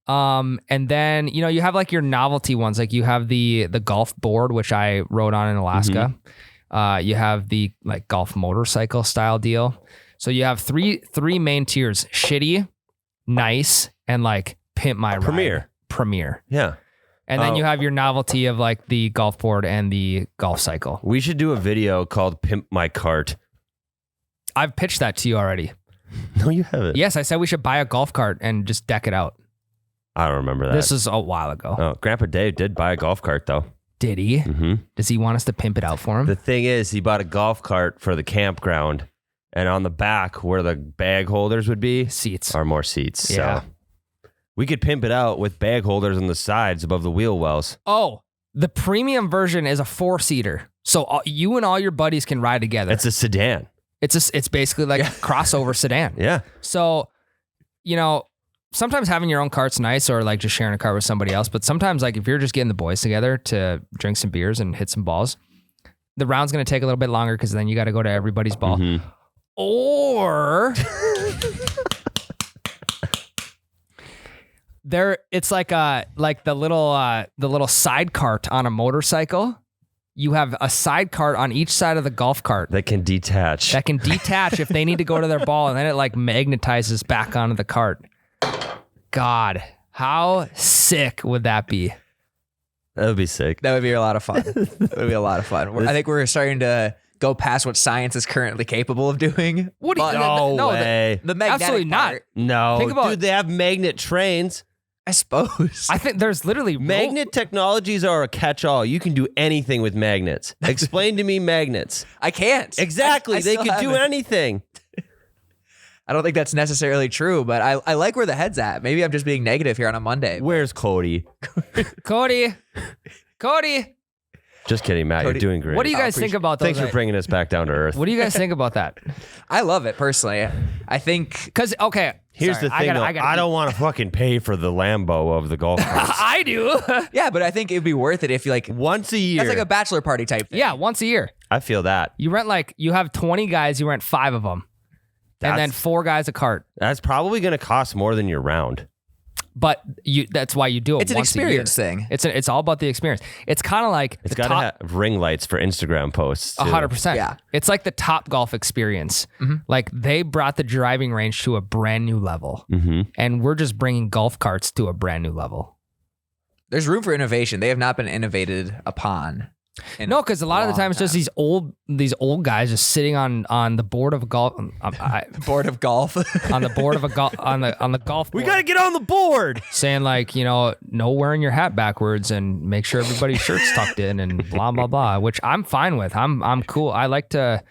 A: And then, you have like your novelty ones, like you have the golf board, which I rode on in Alaska. You have the like golf motorcycle style deal. So you have three main tiers: shitty, nice, and like pimp my ride. Premier.
C: Yeah.
A: And then you have your novelty of like the golf board and the golf cycle.
C: We should do a video called Pimp My Cart.
A: I've pitched that to you already.
C: No, you haven't.
A: Yes, I said we should buy a golf cart and just deck it out.
C: I don't remember that.
A: This is a while ago.
C: Oh, Grandpa Dave did buy a golf cart, though.
A: Did he?
C: Mm-hmm.
A: Does he want us to pimp it out for him?
C: The thing is, he bought a golf cart for the campground, and on the back, where the bag holders would be,
A: Seats.
C: are more seats.
A: Yeah.
C: So we could pimp it out with bag holders on the sides above the wheel wells.
A: Oh, the premium version is a 4-seater. So you and all your buddies can ride together.
C: It's a sedan.
A: It's basically like a crossover sedan.
C: Yeah.
A: So, sometimes having your own cart's nice, or like just sharing a cart with somebody else. But sometimes, like if you're just getting the boys together to drink some beers and hit some balls, the round's going to take a little bit longer because then you got to go to everybody's ball.
C: Mm-hmm.
A: Or it's like the little side cart on a motorcycle. You have a side cart on each side of the golf cart
C: That can detach.
A: that can detach if they need to go to their ball, and then it like magnetizes back onto the cart. God, how sick would that be?
C: That would be sick.
B: That would be a lot of fun. That would be a lot of fun. I think we're starting to go past what science is currently capable of doing.
A: What do you?
C: No way.
B: The magnetic
A: Absolutely not.
B: part,
C: No.
A: Think about-
C: Dude, they have magnet trains.
B: I suppose.
A: I think there's literally
C: Magnet technologies are a catch-all. You can do anything with magnets. Explain to me magnets.
B: I can't.
C: Exactly.
B: I
C: They
B: still
C: could do
B: haven't.
C: anything.
B: I don't think that's necessarily true, but I like where the head's at. Maybe I'm just being negative here on a Monday.
C: Where's Cody?
A: Cody.
C: Just kidding, Matt.
B: Cody,
C: You're doing great.
A: What do you guys think about those?
C: Thanks for bringing us back down to earth.
A: What do you guys think about that?
B: I love it personally. I think
A: Because
C: Here's the thing, though. I don't want to fucking pay for the Lambo of the golf carts.
A: I do.
B: yeah, but I think it'd be worth it if you like
C: Once a year.
B: that's like a bachelor party type thing.
A: Yeah, once a year.
C: I feel that.
A: You rent you have 20 guys. You rent 5 of them, and then
C: That's-
A: 4 guys a cart.
C: That's probably going to cost more than your round.
A: But that's why you do it.
B: It's an
A: once
B: experience
A: a year.
B: thing.
A: It's all about the experience. It's kind of like
C: It's
A: the
C: got to
A: top.
C: have ring lights for Instagram posts. too.
A: 100%.
B: Yeah.
A: It's like the Top Golf experience. Like they brought the driving range to a brand new level, and we're just bringing golf carts to a brand new level.
B: There's room for innovation. They have not been innovated upon. in
A: No, because a lot of the
B: long
A: time it's just
B: time.
A: these old guys just sitting on the board of a golf
B: board of golf.
A: on the board of a golf on the golf board.
C: We got to get on the board.
A: saying like, no wearing your hat backwards and make sure everybody's shirt's tucked in and blah blah blah, which I'm fine with. I'm cool. I like to,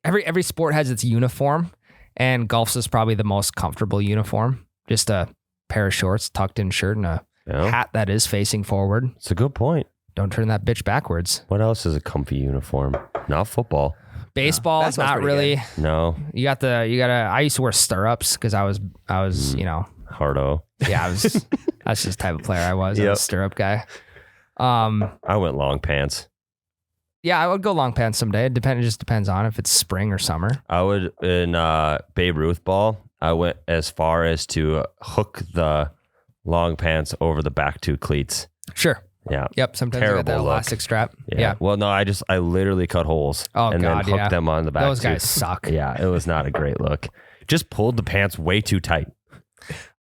A: every sport has its uniform, and golf's is probably the most comfortable uniform. Just a pair of shorts, tucked in shirt, and a hat that is facing forward.
C: It's a good point.
A: Don't turn that bitch backwards.
C: What else is a comfy uniform? Not football.
A: Baseball,
B: Basketball's
A: not
B: pretty
A: really.
C: No.
A: I used to wear stirrups because I was,
C: Hardo.
A: that's just the type of player I was. I
C: Yep.
A: was a stirrup guy.
C: I went long pants.
A: Yeah, I would go long pants someday. It just depends on if it's spring or summer.
C: I would, in Babe Ruth ball, I went as far as to hook the long pants over the back 2 cleats.
A: Sure.
C: Yeah.
A: Yep. Sometimes you got that
C: Terrible look.
A: elastic strap.
C: Yeah.
A: Yeah.
C: Well, no, I literally cut holes
A: Oh,
C: and
A: God,
C: then hooked
A: yeah.
C: them on the back.
A: Those
C: too.
A: guys suck.
C: Yeah, it was not a great look. Just pulled the pants way too tight.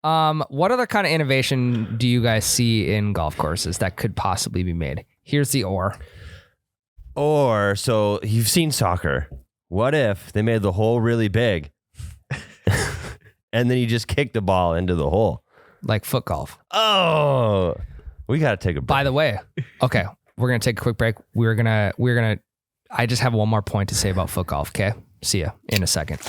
A: What other kind of innovation do you guys see in golf courses that could possibly be made? Here's the or.
C: Or, so you've seen soccer. What if they made the hole really big and then you just kick the ball into the hole?
A: Like foot golf.
C: Oh, we got to take a break.
A: By the way, okay, we're going to take a quick break. We're going to, I just have one more point to say about foot golf. Okay. See ya in a second.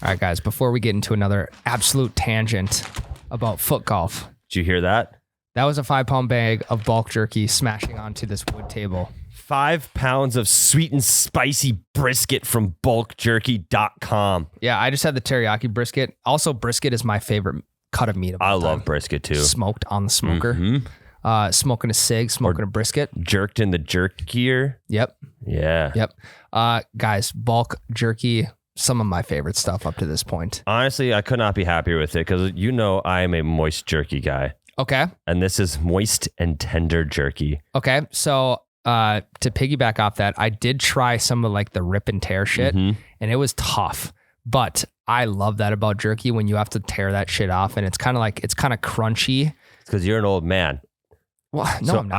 A: All right, guys, before we get into another absolute tangent about foot golf.
C: Did you hear that?
A: That was a 5-pound bag of bulk jerky smashing onto this wood table.
C: 5 pounds of sweet and spicy brisket from bulkjerky.com.
A: Yeah, I just had the teriyaki brisket. Also, brisket is my favorite cut of meat of all
C: I
A: time.
C: love brisket too.
A: Smoked on the smoker.
C: Mhm.
A: Smoking a cig, smoking a brisket.
C: Jerked in the jerk gear.
A: Yep.
C: Yeah.
A: Yep. Guys, bulk jerky, some of my favorite stuff up to this point.
C: Honestly, I could not be happier with it because I am a moist jerky guy.
A: Okay.
C: And this is moist and tender jerky.
A: Okay. So to piggyback off that, I did try some of like the rip and tear shit, and it was tough. But I love that about jerky when you have to tear that shit off, and it's kind of crunchy.
C: It's because you're an old man.
A: Well, no,
C: So
A: I'm not.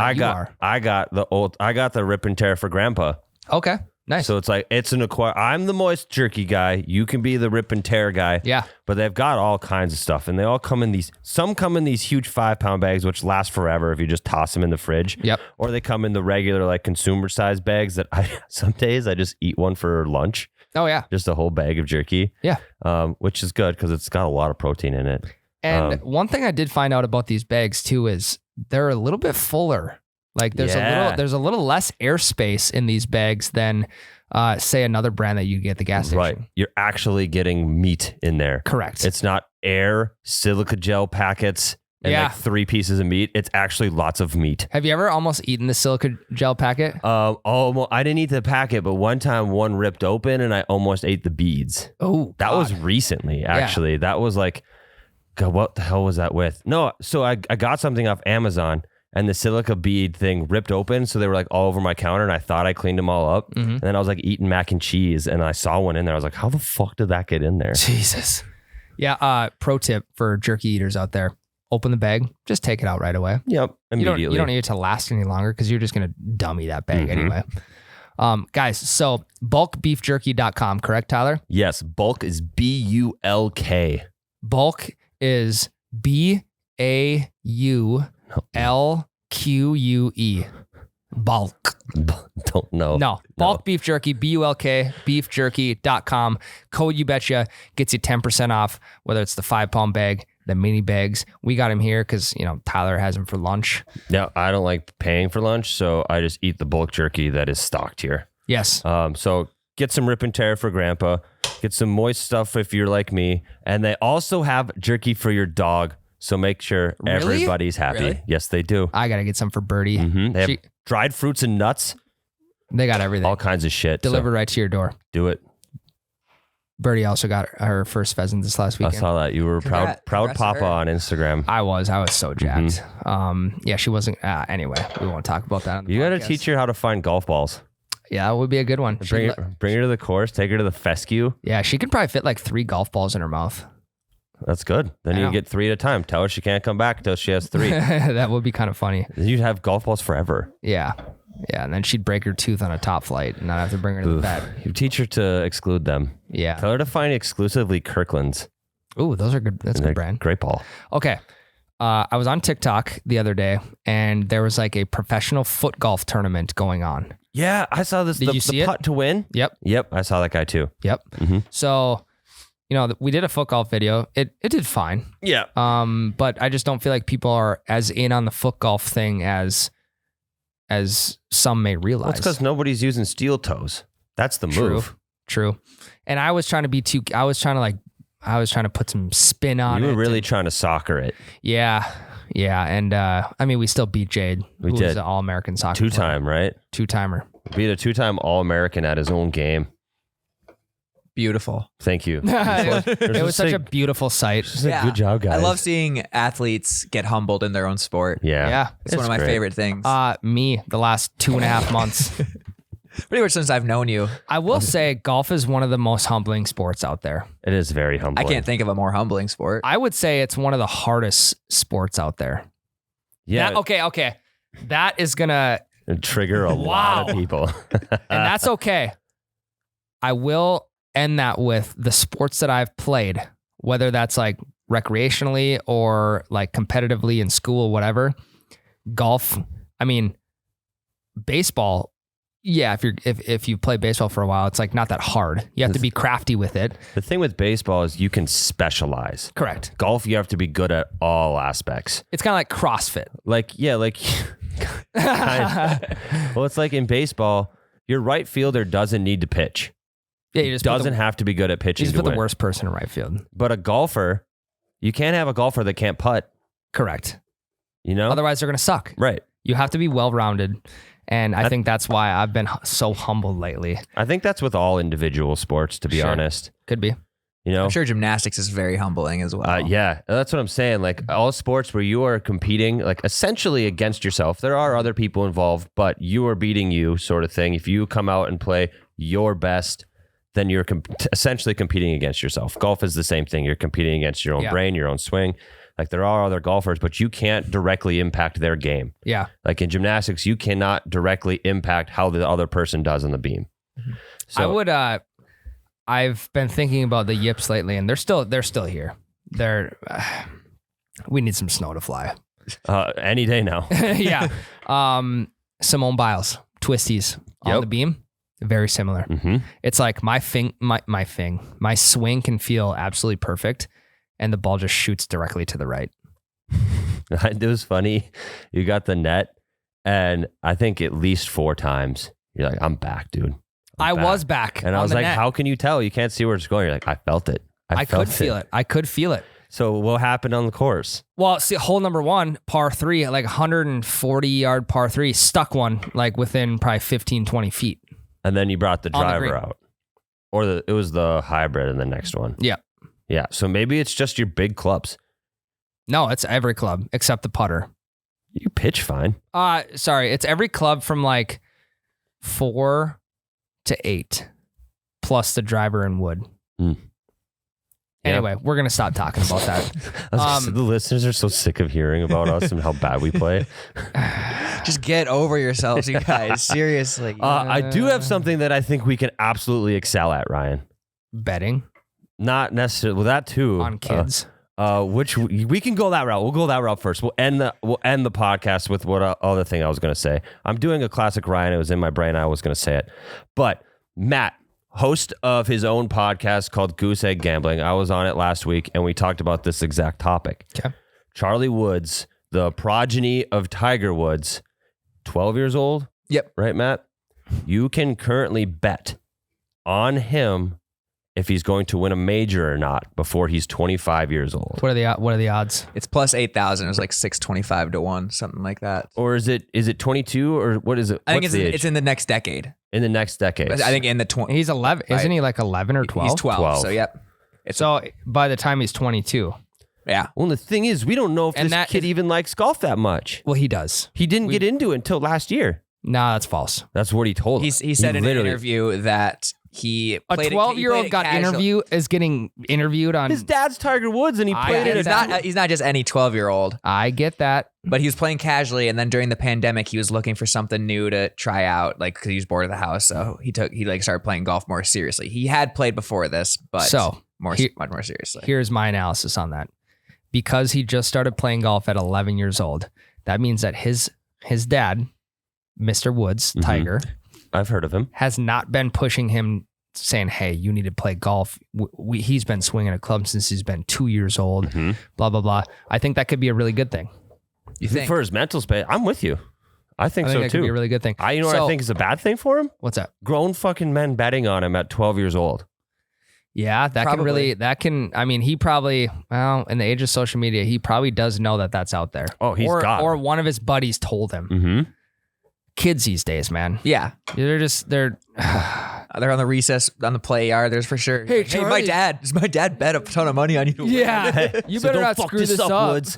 C: I got the rip and tear for grandpa.
A: Okay. Nice.
C: So it's like, it's an acquire. I'm the moist jerky guy. You can be the rip and tear guy.
A: Yeah.
C: But they've got all kinds of stuff, and they all come in these. Some come in these huge 5-pound bags, which last forever if you just toss them in the fridge.
A: Yep.
C: Or they come in the regular like consumer size bags that some days I just eat one for lunch.
A: Oh yeah.
C: Just a whole bag of jerky.
A: Yeah.
C: Which is good because it's got a lot of protein in it.
A: And one thing I did find out about these bags too is they're a little bit fuller. Like there's a little less airspace in these bags than say another brand that you get at the gas station.
C: Right. You're actually getting meat in there.
A: Correct.
C: It's not air, silica gel packets, and like 3 pieces of meat. It's actually lots of meat.
A: Have you ever almost eaten the silica gel packet?
C: Well, I didn't eat the packet, but one time one ripped open and I almost ate the beads.
A: Oh,
C: that was recently, actually. Yeah. That was like, God, what the hell was that with? No, so I got something off Amazon and the silica bead thing ripped open. So they were like all over my counter and I thought I cleaned them all up. And then I was like eating mac and cheese and I saw one in there. I was like, how the fuck did that get in there?
A: Jesus. Yeah. Pro tip for jerky eaters out there. Open the bag, just take it out right away.
C: Yep. Immediately.
A: You don't need it to last any longer because you're just going to dummy that bag anyway. Guys, so bulkbeefjerky.com, correct, Tyler?
C: Yes. Bulk is B-U-L-K.
A: Bulk is B-A-U-L-Q-U-E. Bulk.
C: Don't know.
A: No. Bulk beef jerky, B-U-L-K, beefjerky.com. Code You Betcha gets you 10% off, whether it's the 5-pound bag, the mini bags. We got him here because, Tyler has them for lunch.
C: Yeah, I don't like paying for lunch, so I just eat the bulk jerky that is stocked here.
A: Yes.
C: So get some rip and tear for grandpa. Get some moist stuff if you're like me. And they also have jerky for your dog. So make sure everybody's happy.
A: Really?
C: Yes, they do.
A: I got to get some for Birdie.
C: They have dried fruits and nuts.
A: They got everything.
C: All kinds of shit.
A: Delivered right to your door.
C: Do it.
A: Birdie also got her first pheasant this last weekend.
C: I saw that. You were proud papa on Instagram.
A: I was so jacked. Yeah, she wasn't. Anyway, we won't talk about that on the
C: You got to
A: podcast.
C: teach her how to find golf balls.
A: Yeah, that would be a good one.
C: Bring her to the course. Take her to the fescue.
A: Yeah, she could probably fit like 3 golf balls in her mouth.
C: That's good. Then you can get 3 at a time. Tell her she can't come back until she has 3.
A: That would be kind of funny.
C: You'd have golf balls forever.
A: Yeah. Yeah, and then she'd break her tooth on a top flight and not have to bring her to the vet.
C: You teach her to exclude them.
A: Yeah.
C: Tell her to find exclusively Kirkland's.
A: Ooh, those are good. That's a good brand.
C: Great ball.
A: Okay. I was on TikTok the other day and there was like a professional foot golf tournament going on.
C: Yeah, I saw this.
A: Did you see
C: the
A: it?
C: putt to win?
A: Yep.
C: Yep, I saw that guy too.
A: Yep. So, we did a foot golf video. It did fine.
C: Yeah.
A: But I just don't feel like people are as in on the foot golf thing as some may realize.
C: Well, it's because nobody's using steel toes. That's the move.
A: True. And I was trying to I was trying to put some spin on it.
C: You were really trying to soccer it.
A: Yeah. Yeah. And we still beat Jade.
C: We
A: who
C: did.
A: was an all-American soccer
C: 2-time, right?
A: 2-timer.
C: Beat a 2-time All-American at his own game.
B: Beautiful.
C: Thank you.
A: It was such a beautiful sight.
C: Good job, guys.
B: I love seeing athletes get humbled in their own sport.
C: Yeah.
A: Yeah.
B: It's one of my favorite things.
A: Me, the last 2.5 months.
B: Pretty much since I've known you.
A: I will say golf is one of the most humbling sports out there.
C: It is very humbling.
B: I can't think of a more humbling sport.
A: I would say it's one of the hardest sports out there.
C: Yeah.
A: Now, okay. that is going to
C: trigger a lot of people.
A: and that's okay. I will end that with the sports that I've played, whether that's like recreationally or like competitively in school, whatever. Golf. I mean, baseball. Yeah, if you play baseball for a while, it's like not that hard. You have to be crafty with it.
C: The thing with baseball is you can specialize.
A: Correct.
C: Golf, you have to be good at all aspects.
A: It's kind of like CrossFit.
C: Well, it's like in baseball, your right fielder doesn't need to pitch.
A: Yeah, you just
C: doesn't have to be good at pitching.
A: You just
C: to
A: put
C: win.
A: the worst person in right field.
C: But a golfer, you can't have a golfer that can't putt.
A: Correct.
C: You know?
A: Otherwise, they're going to suck.
C: Right.
A: You have to be well-rounded. And I think that's why I've been so humbled lately.
C: I think that's with all individual sports, to be honest.
A: Could be.
C: You know?
B: I'm sure gymnastics is very humbling as well.
C: Yeah, that's what I'm saying. Like all sports where you are competing, like essentially against yourself. There are other people involved, but you are beating you, sort of thing. If you come out and play your best, then you're essentially competing against yourself. Golf is the same thing. You're competing against your own brain, your own swing. Like there are other golfers, but you can't directly impact their game.
A: Yeah.
C: Like in gymnastics, you cannot directly impact how the other person does on the beam. So,
A: I would. I've been thinking about the yips lately, and they're still here. We need some snow to fly.
C: Any day now.
A: Yeah. Simone Biles, twisties on the beam, very similar.
C: Mm-hmm.
A: It's like my swing can feel absolutely perfect, and the ball just shoots directly to the right.
C: It was funny. You got the net, and I think at least 4 times you're like, I'm back, dude.
A: I was back.
C: And I was like, how can you tell? You can't see where it's going. You're like, I felt it. I
A: could feel it. I could feel it.
C: So what happened on the course?
A: Well, see, hole number 1, par 3, like 140-yard par 3, stuck one like within probably 15, 20 feet.
C: And then you brought the driver out. Or it was the hybrid in the next one.
A: Yeah.
C: Yeah. So maybe it's just your big clubs.
A: No, it's every club except the putter.
C: You pitch fine.
A: Sorry. It's every club from like 4 to 8 plus the driver and wood. Anyway, we're going to stop talking about that.
C: The listeners are so sick of hearing about us and how bad we play.
B: Just get over yourselves, you guys. Seriously.
C: I do have something that I think we can absolutely excel at, Ryan.
A: Betting.
C: Not necessarily. Well, that too.
A: On kids.
C: Which we can go that route. We'll go that route first. We'll end the podcast with what other thing I was going to say. I'm doing a classic Ryan. It was in my brain. I was going to say it. But Matt, host of his own podcast called Goose Egg Gambling. I was on it last week, and we talked about this exact topic.
A: Okay.
C: Charlie Woods, the progeny of Tiger Woods, 12 years old.
B: Yep.
C: Right, Matt? You can currently bet on him if he's going to win a major or not before he's 25 years old.
A: What are the odds?
B: It's plus 8,000. It was like 625 to 1, something like that.
C: Or is it 22 or what is it?
B: I think it's in the next decade.
C: In the next decade.
B: I think in the 20.
A: He's 11.
B: Right.
A: Isn't he like 11 or 12?
B: He's 12. So, yep.
A: So by the time he's 22.
B: Yeah.
C: Well, the thing is, we don't know if
A: And
C: this kid even likes golf that much.
A: Well, he does.
C: He didn't get into it until last year.
A: Nah, that's false.
C: That's what he told us.
B: He said in an interview that he played
A: a 12-year-old is getting interviewed on.
C: His dad's Tiger Woods, and he played it.
B: He's not just any 12-year-old.
A: I get that,
B: but he was playing casually, and then during the pandemic, he was looking for something new to try out, like because he was bored of the house. So he started playing golf more seriously. He had played before this, but much more seriously.
A: Here's my analysis on that. Because he just started playing golf at 11 years old, that means that his dad, Mr. Woods, Tiger,
C: I've heard of him,
A: has not been pushing him, saying, hey, you need to play golf. He's been swinging a club since he's been 2 years old, blah, blah, blah. I think that could be a really good thing.
B: You think?
C: For his mental space, I'm with you. I think so
A: that
C: too.
A: Could be a really good thing.
C: What I think is a bad thing for him?
A: What's that?
C: Grown fucking men betting on him at 12 years old.
A: Yeah, I mean, he probably, well, in the age of social media, he probably does know that that's out there.
C: Oh,
A: or one of his buddies told him.
C: Mm-hmm.
A: Kids these days, man.
B: Yeah.
A: They're
B: on the recess, on the play yard, there's for sure.
A: Hey,
B: my dad bet a ton of money on you to win.
A: Yeah. You better not screw this up. Woods.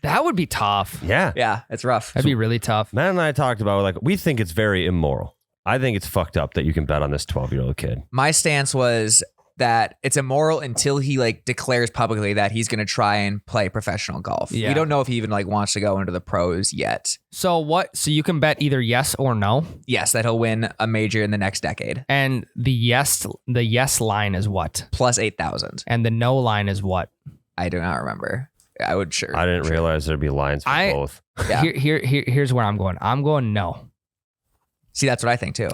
A: That would be tough.
C: Yeah.
B: Yeah, it's rough.
A: That'd be really tough.
C: Matt and I talked about, we think it's very immoral. I think it's fucked up that you can bet on this 12-year-old kid.
B: My stance was that it's immoral until he like declares publicly that he's going to try and play professional golf.
A: Yeah.
B: We don't know if he even like wants to go into the pros yet.
A: So you can bet either yes or no.
B: Yes, that he'll win a major in the next decade.
A: And the yes line is what?
B: Plus 8,000.
A: And the no line is what?
B: I do not remember. I would sure.
C: I didn't realize there'd be lines for both.
B: Yeah.
A: Here's where I'm going. I'm going no.
B: See, that's what I think too.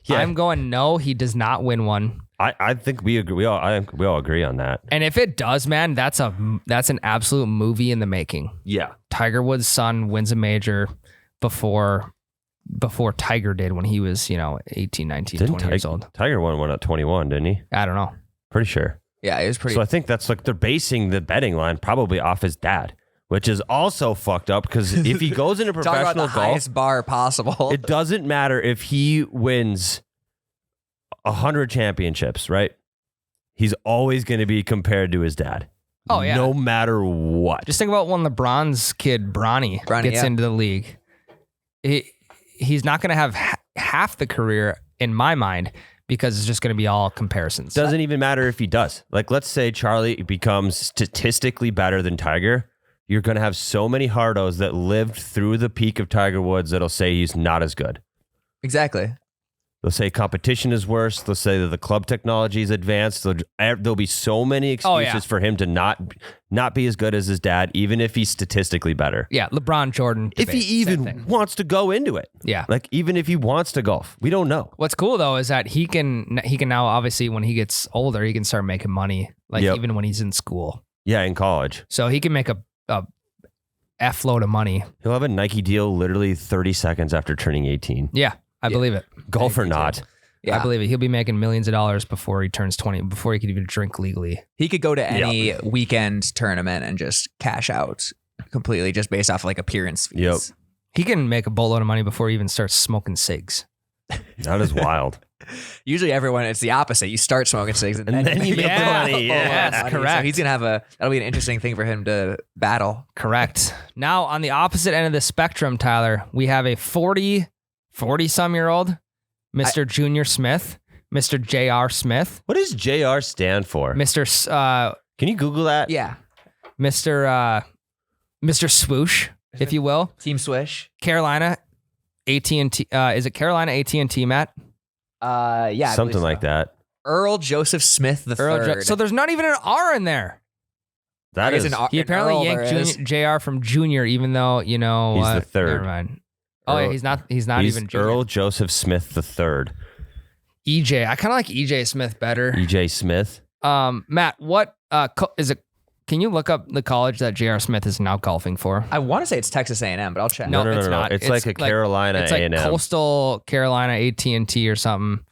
C: Yeah.
A: I'm going no. He does not win one.
C: I think we agree. I think we all agree on that.
A: And if it does, man, that's an absolute movie in the making.
C: Yeah.
A: Tiger Woods' son wins a major before Tiger did when he was, 18, 19, 20 years old.
C: Tiger won one at 21, didn't he?
A: I don't know.
C: Pretty sure.
B: Yeah, it was pretty.
C: So I think that's like they're basing the betting line probably off his dad, which is also fucked up because if he goes into
B: Talk about
C: professional
B: the
C: golf,
B: highest bar possible.
C: it doesn't matter if he wins 100 championships, right? He's always going to be compared to his dad.
A: Oh, yeah.
C: No matter what.
A: Just think about when LeBron's kid, Bronny gets into the league. He's not going to have half the career, in my mind, because it's just going to be all comparisons.
C: Doesn't even matter if he does. Like, let's say Charlie becomes statistically better than Tiger. You're going to have so many hardos that lived through the peak of Tiger Woods that'll say he's not as good.
B: Exactly.
C: They'll say competition is worse. They'll say that the club technology is advanced. There'll be so many excuses for him to not be as good as his dad, even if he's statistically better.
A: Yeah, LeBron, Jordan.
C: If he even wants to go into it.
A: Yeah.
C: Like, even if he wants to golf. We don't know.
A: What's cool, though, is that he can now, obviously, when he gets older, he can start making money, even when he's in school.
C: Yeah, in college.
A: So he can make a F load of money.
C: He'll have a Nike deal literally 30 seconds after turning 18.
A: Yeah. I believe it.
C: Golf or not.
B: Yeah.
A: I believe it. He'll be making millions of dollars before he turns 20, before he could even drink legally.
B: He could go to any weekend tournament and just cash out completely just based off like appearance fees.
C: Yep.
A: He can make a boatload of money before he even starts smoking cigs.
C: That is wild.
B: Usually everyone, it's the opposite. You start smoking cigs and then
C: you make the money. Yeah,
A: that's correct.
B: So he's going to have that'll be an interesting thing for him to battle.
A: Correct. Now, on the opposite end of the spectrum, Tyler, we have a 40-some-year-old Mr. Junior Smith, Mr. J.R. Smith.
C: What does JR stand for?
A: Mr.
C: Can you Google that?
B: Yeah.
A: Mr. Swoosh, if you will.
B: Team Swish.
A: Carolina AT&T. Is it Carolina AT&T, Matt?
B: Yeah.
C: Something like that.
B: Earl Joseph Smith III.
A: So there's not even an R in there.
C: That is.
A: He apparently yanked JR from Junior, even though,
C: He's the third.
A: Never mind. Oh, yeah, he's not even Junior.
C: Earl Joseph Smith III.
A: EJ. I kind of like EJ Smith better.
C: EJ Smith.
A: Matt, what is it? Can you look up the college that J.R. Smith is now golfing for?
B: I want to say it's Texas A&M, but I'll check.
C: No,
A: it's not.
C: It's like a Carolina
A: It's like
C: A&M.
A: Coastal Carolina AT&T or something.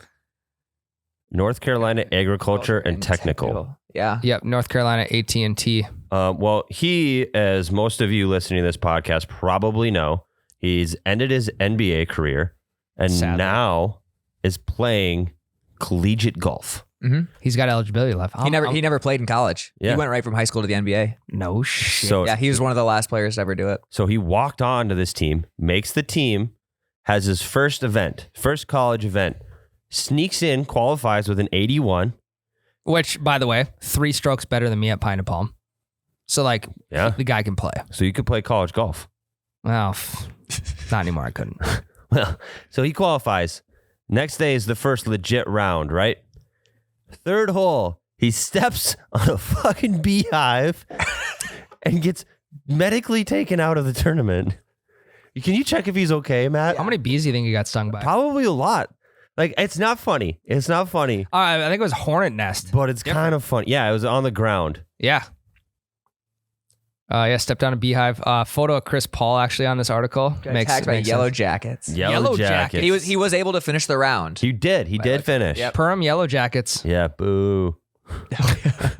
C: North Carolina Agriculture and Technical.
B: Yeah.
A: Yep, North Carolina AT&T.
C: Well, he, as most of you listening to this podcast probably know, he's ended his NBA career and now is playing collegiate golf.
B: Mm-hmm.
A: He's got eligibility left.
B: He never played in college.
C: Yeah.
B: He went right from high school to the NBA.
A: No shit.
C: So,
B: Yeah, he was one of the last players to ever do it.
C: So he walked on to this team, makes the team, has his first college event, sneaks in, qualifies with an 81.
A: Which, by the way, 3 strokes better than me at Pine and Palm. So, the guy can play.
C: So you could play college golf.
A: Well, not anymore. I couldn't.
C: Well, so he qualifies. Next day is the first legit round, right? Third hole, he steps on a fucking beehive and gets medically taken out of the tournament. Can you check if he's okay, Matt?
A: How many bees do you think he got stung by?
C: Probably a lot. Like, it's not funny. It's not funny.
A: I think it was hornet nest.
C: But it's kind of funny. Yeah, it was on the ground.
A: Yeah. Stepped on a beehive. Photo of Chris Paul actually on this article.
B: Tagged by Yellow Jackets.
C: Yellow Jackets.
B: He was able to finish the round.
C: He did. He did finish.
B: Yep.
A: Perm Yellow Jackets.
C: Yeah, boo.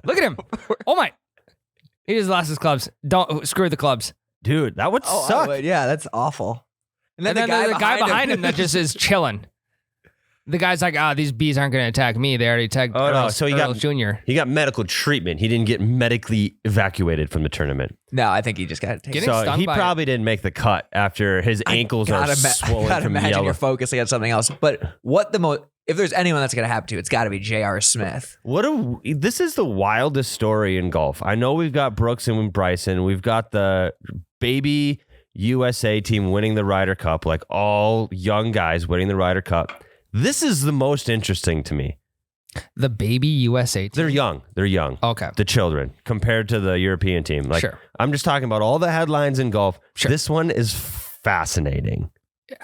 A: Look at him. Oh my. He just lost his clubs. Don't screw the clubs.
C: Dude, that would suck.
B: Yeah, that's awful. And
A: then the guy behind him that just is chilling. The guy's like, these bees aren't going to attack me. They already tagged
C: So he got
A: Junior.
C: He got medical treatment. He didn't get medically evacuated from the tournament.
B: No, I think he just got taken.
C: So he probably didn't make the cut after his ankles are swollen
B: gotta
C: from
B: imagine
C: yellow.
B: you're focusing on something else. But if there's anyone that's going to happen to, it's got to be J.R. Smith.
C: This is the wildest story in golf. I know we've got Brooks and Bryson. We've got the baby USA team winning the Ryder Cup, like all young guys winning the Ryder Cup. This is the most interesting to me.
A: The baby USA team?
C: They're young.
A: Okay.
C: The children compared to the European team. Like,
A: sure.
C: I'm just talking about all the headlines in golf.
A: Sure.
C: This one is fascinating.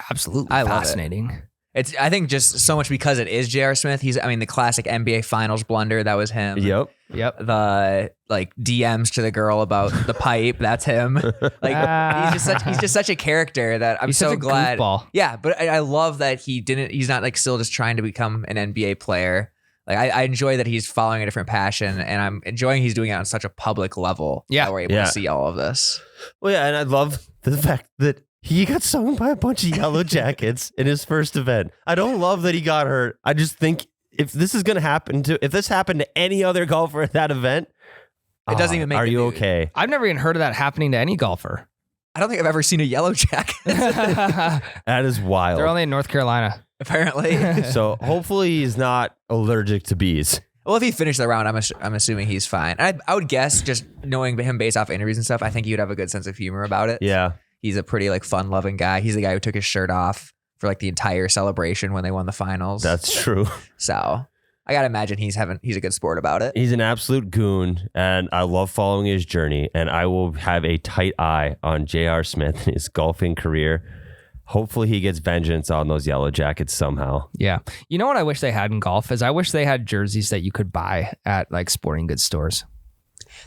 A: Absolutely
B: I love
A: fascinating.
B: It's, I think, just so much because it is J.R. Smith. The classic NBA Finals blunder, that was him.
C: Yep.
B: The DMs to the girl about the pipe, that's him. He's just such a character that I'm so glad.
A: Goofball.
B: Yeah, but I love that he's not still just trying to become an NBA player. I enjoy that he's following a different passion, and I'm enjoying he's doing it on such a public level.
A: Yeah.
B: That we're able to see all of this.
C: Well, yeah, and I love the fact that he got stung by a bunch of Yellow Jackets in his first event. I don't love that he got hurt. I just think if this happened to any other golfer at that event,
B: it doesn't even make.
C: Are
B: the
C: you
B: news.
C: okay?
A: I've never even heard of that happening to any golfer.
B: I don't think I've ever seen a Yellow Jacket.
C: That is wild.
A: They're only in North Carolina.
B: Apparently.
C: So hopefully he's not allergic to bees.
B: Well, if he finished the round, I'm assuming he's fine. I would guess, just knowing him based off interviews and stuff, I think he would have a good sense of humor about it.
C: Yeah.
B: He's a pretty fun-loving guy. He's the guy who took his shirt off for the entire celebration when they won the finals.
C: That's true.
B: So I gotta imagine he's a good sport about it.
C: He's an absolute goon, and I love following his journey. And I will have a tight eye on J.R. Smith and his golfing career. Hopefully he gets vengeance on those Yellow Jackets somehow.
A: Yeah. You know what I wish they had in golf is I wish they had jerseys that you could buy at sporting goods stores.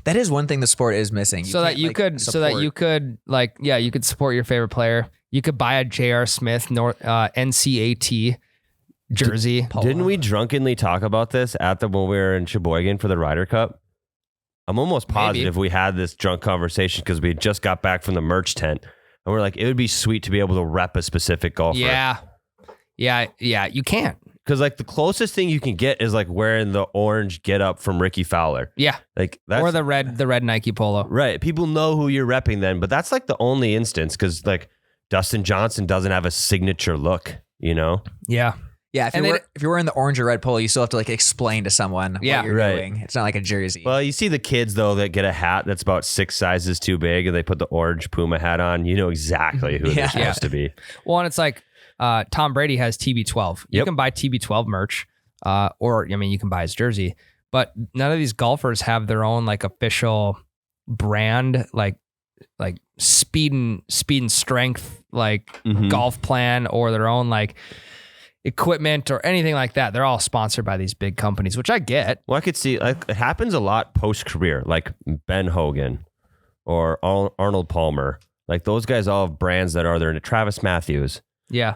B: That is one thing the sport is missing.
A: You could support your favorite player. You could buy a J.R. Smith NCAT jersey.
C: Didn't we drunkenly talk about this when we were in Sheboygan for the Ryder Cup? I'm almost positive we had this drunk conversation because we just got back from the merch tent. And we're like, it would be sweet to be able to rep a specific golfer.
A: Yeah, you can't.
C: Because the closest thing you can get is wearing the orange get up from Ricky Fowler.
A: Yeah.
C: That's,
A: or the red Nike polo.
C: Right. People know who you're repping then, but that's the only instance because Dustin Johnson doesn't have a signature look, you know?
A: Yeah.
B: Yeah, if you're wearing the orange or red polo, you still have to explain to someone what you're doing. It's not like a jersey.
C: Well, you see the kids though that get a hat that's about 6 sizes too big, and they put the orange Puma hat on. You know exactly who they're supposed to be.
A: Well, and it's Tom Brady has TB12. You can buy TB12 merch, or you can buy his jersey. But none of these golfers have their own official brand, like speed and strength, golf plan, or their own equipment or anything like that. They're all sponsored by these big companies, which I get.
C: Well, I could see it happens a lot post-career, like Ben Hogan or Arnold Palmer. Those guys all have brands that are there. Travis Matthews.
A: Yeah.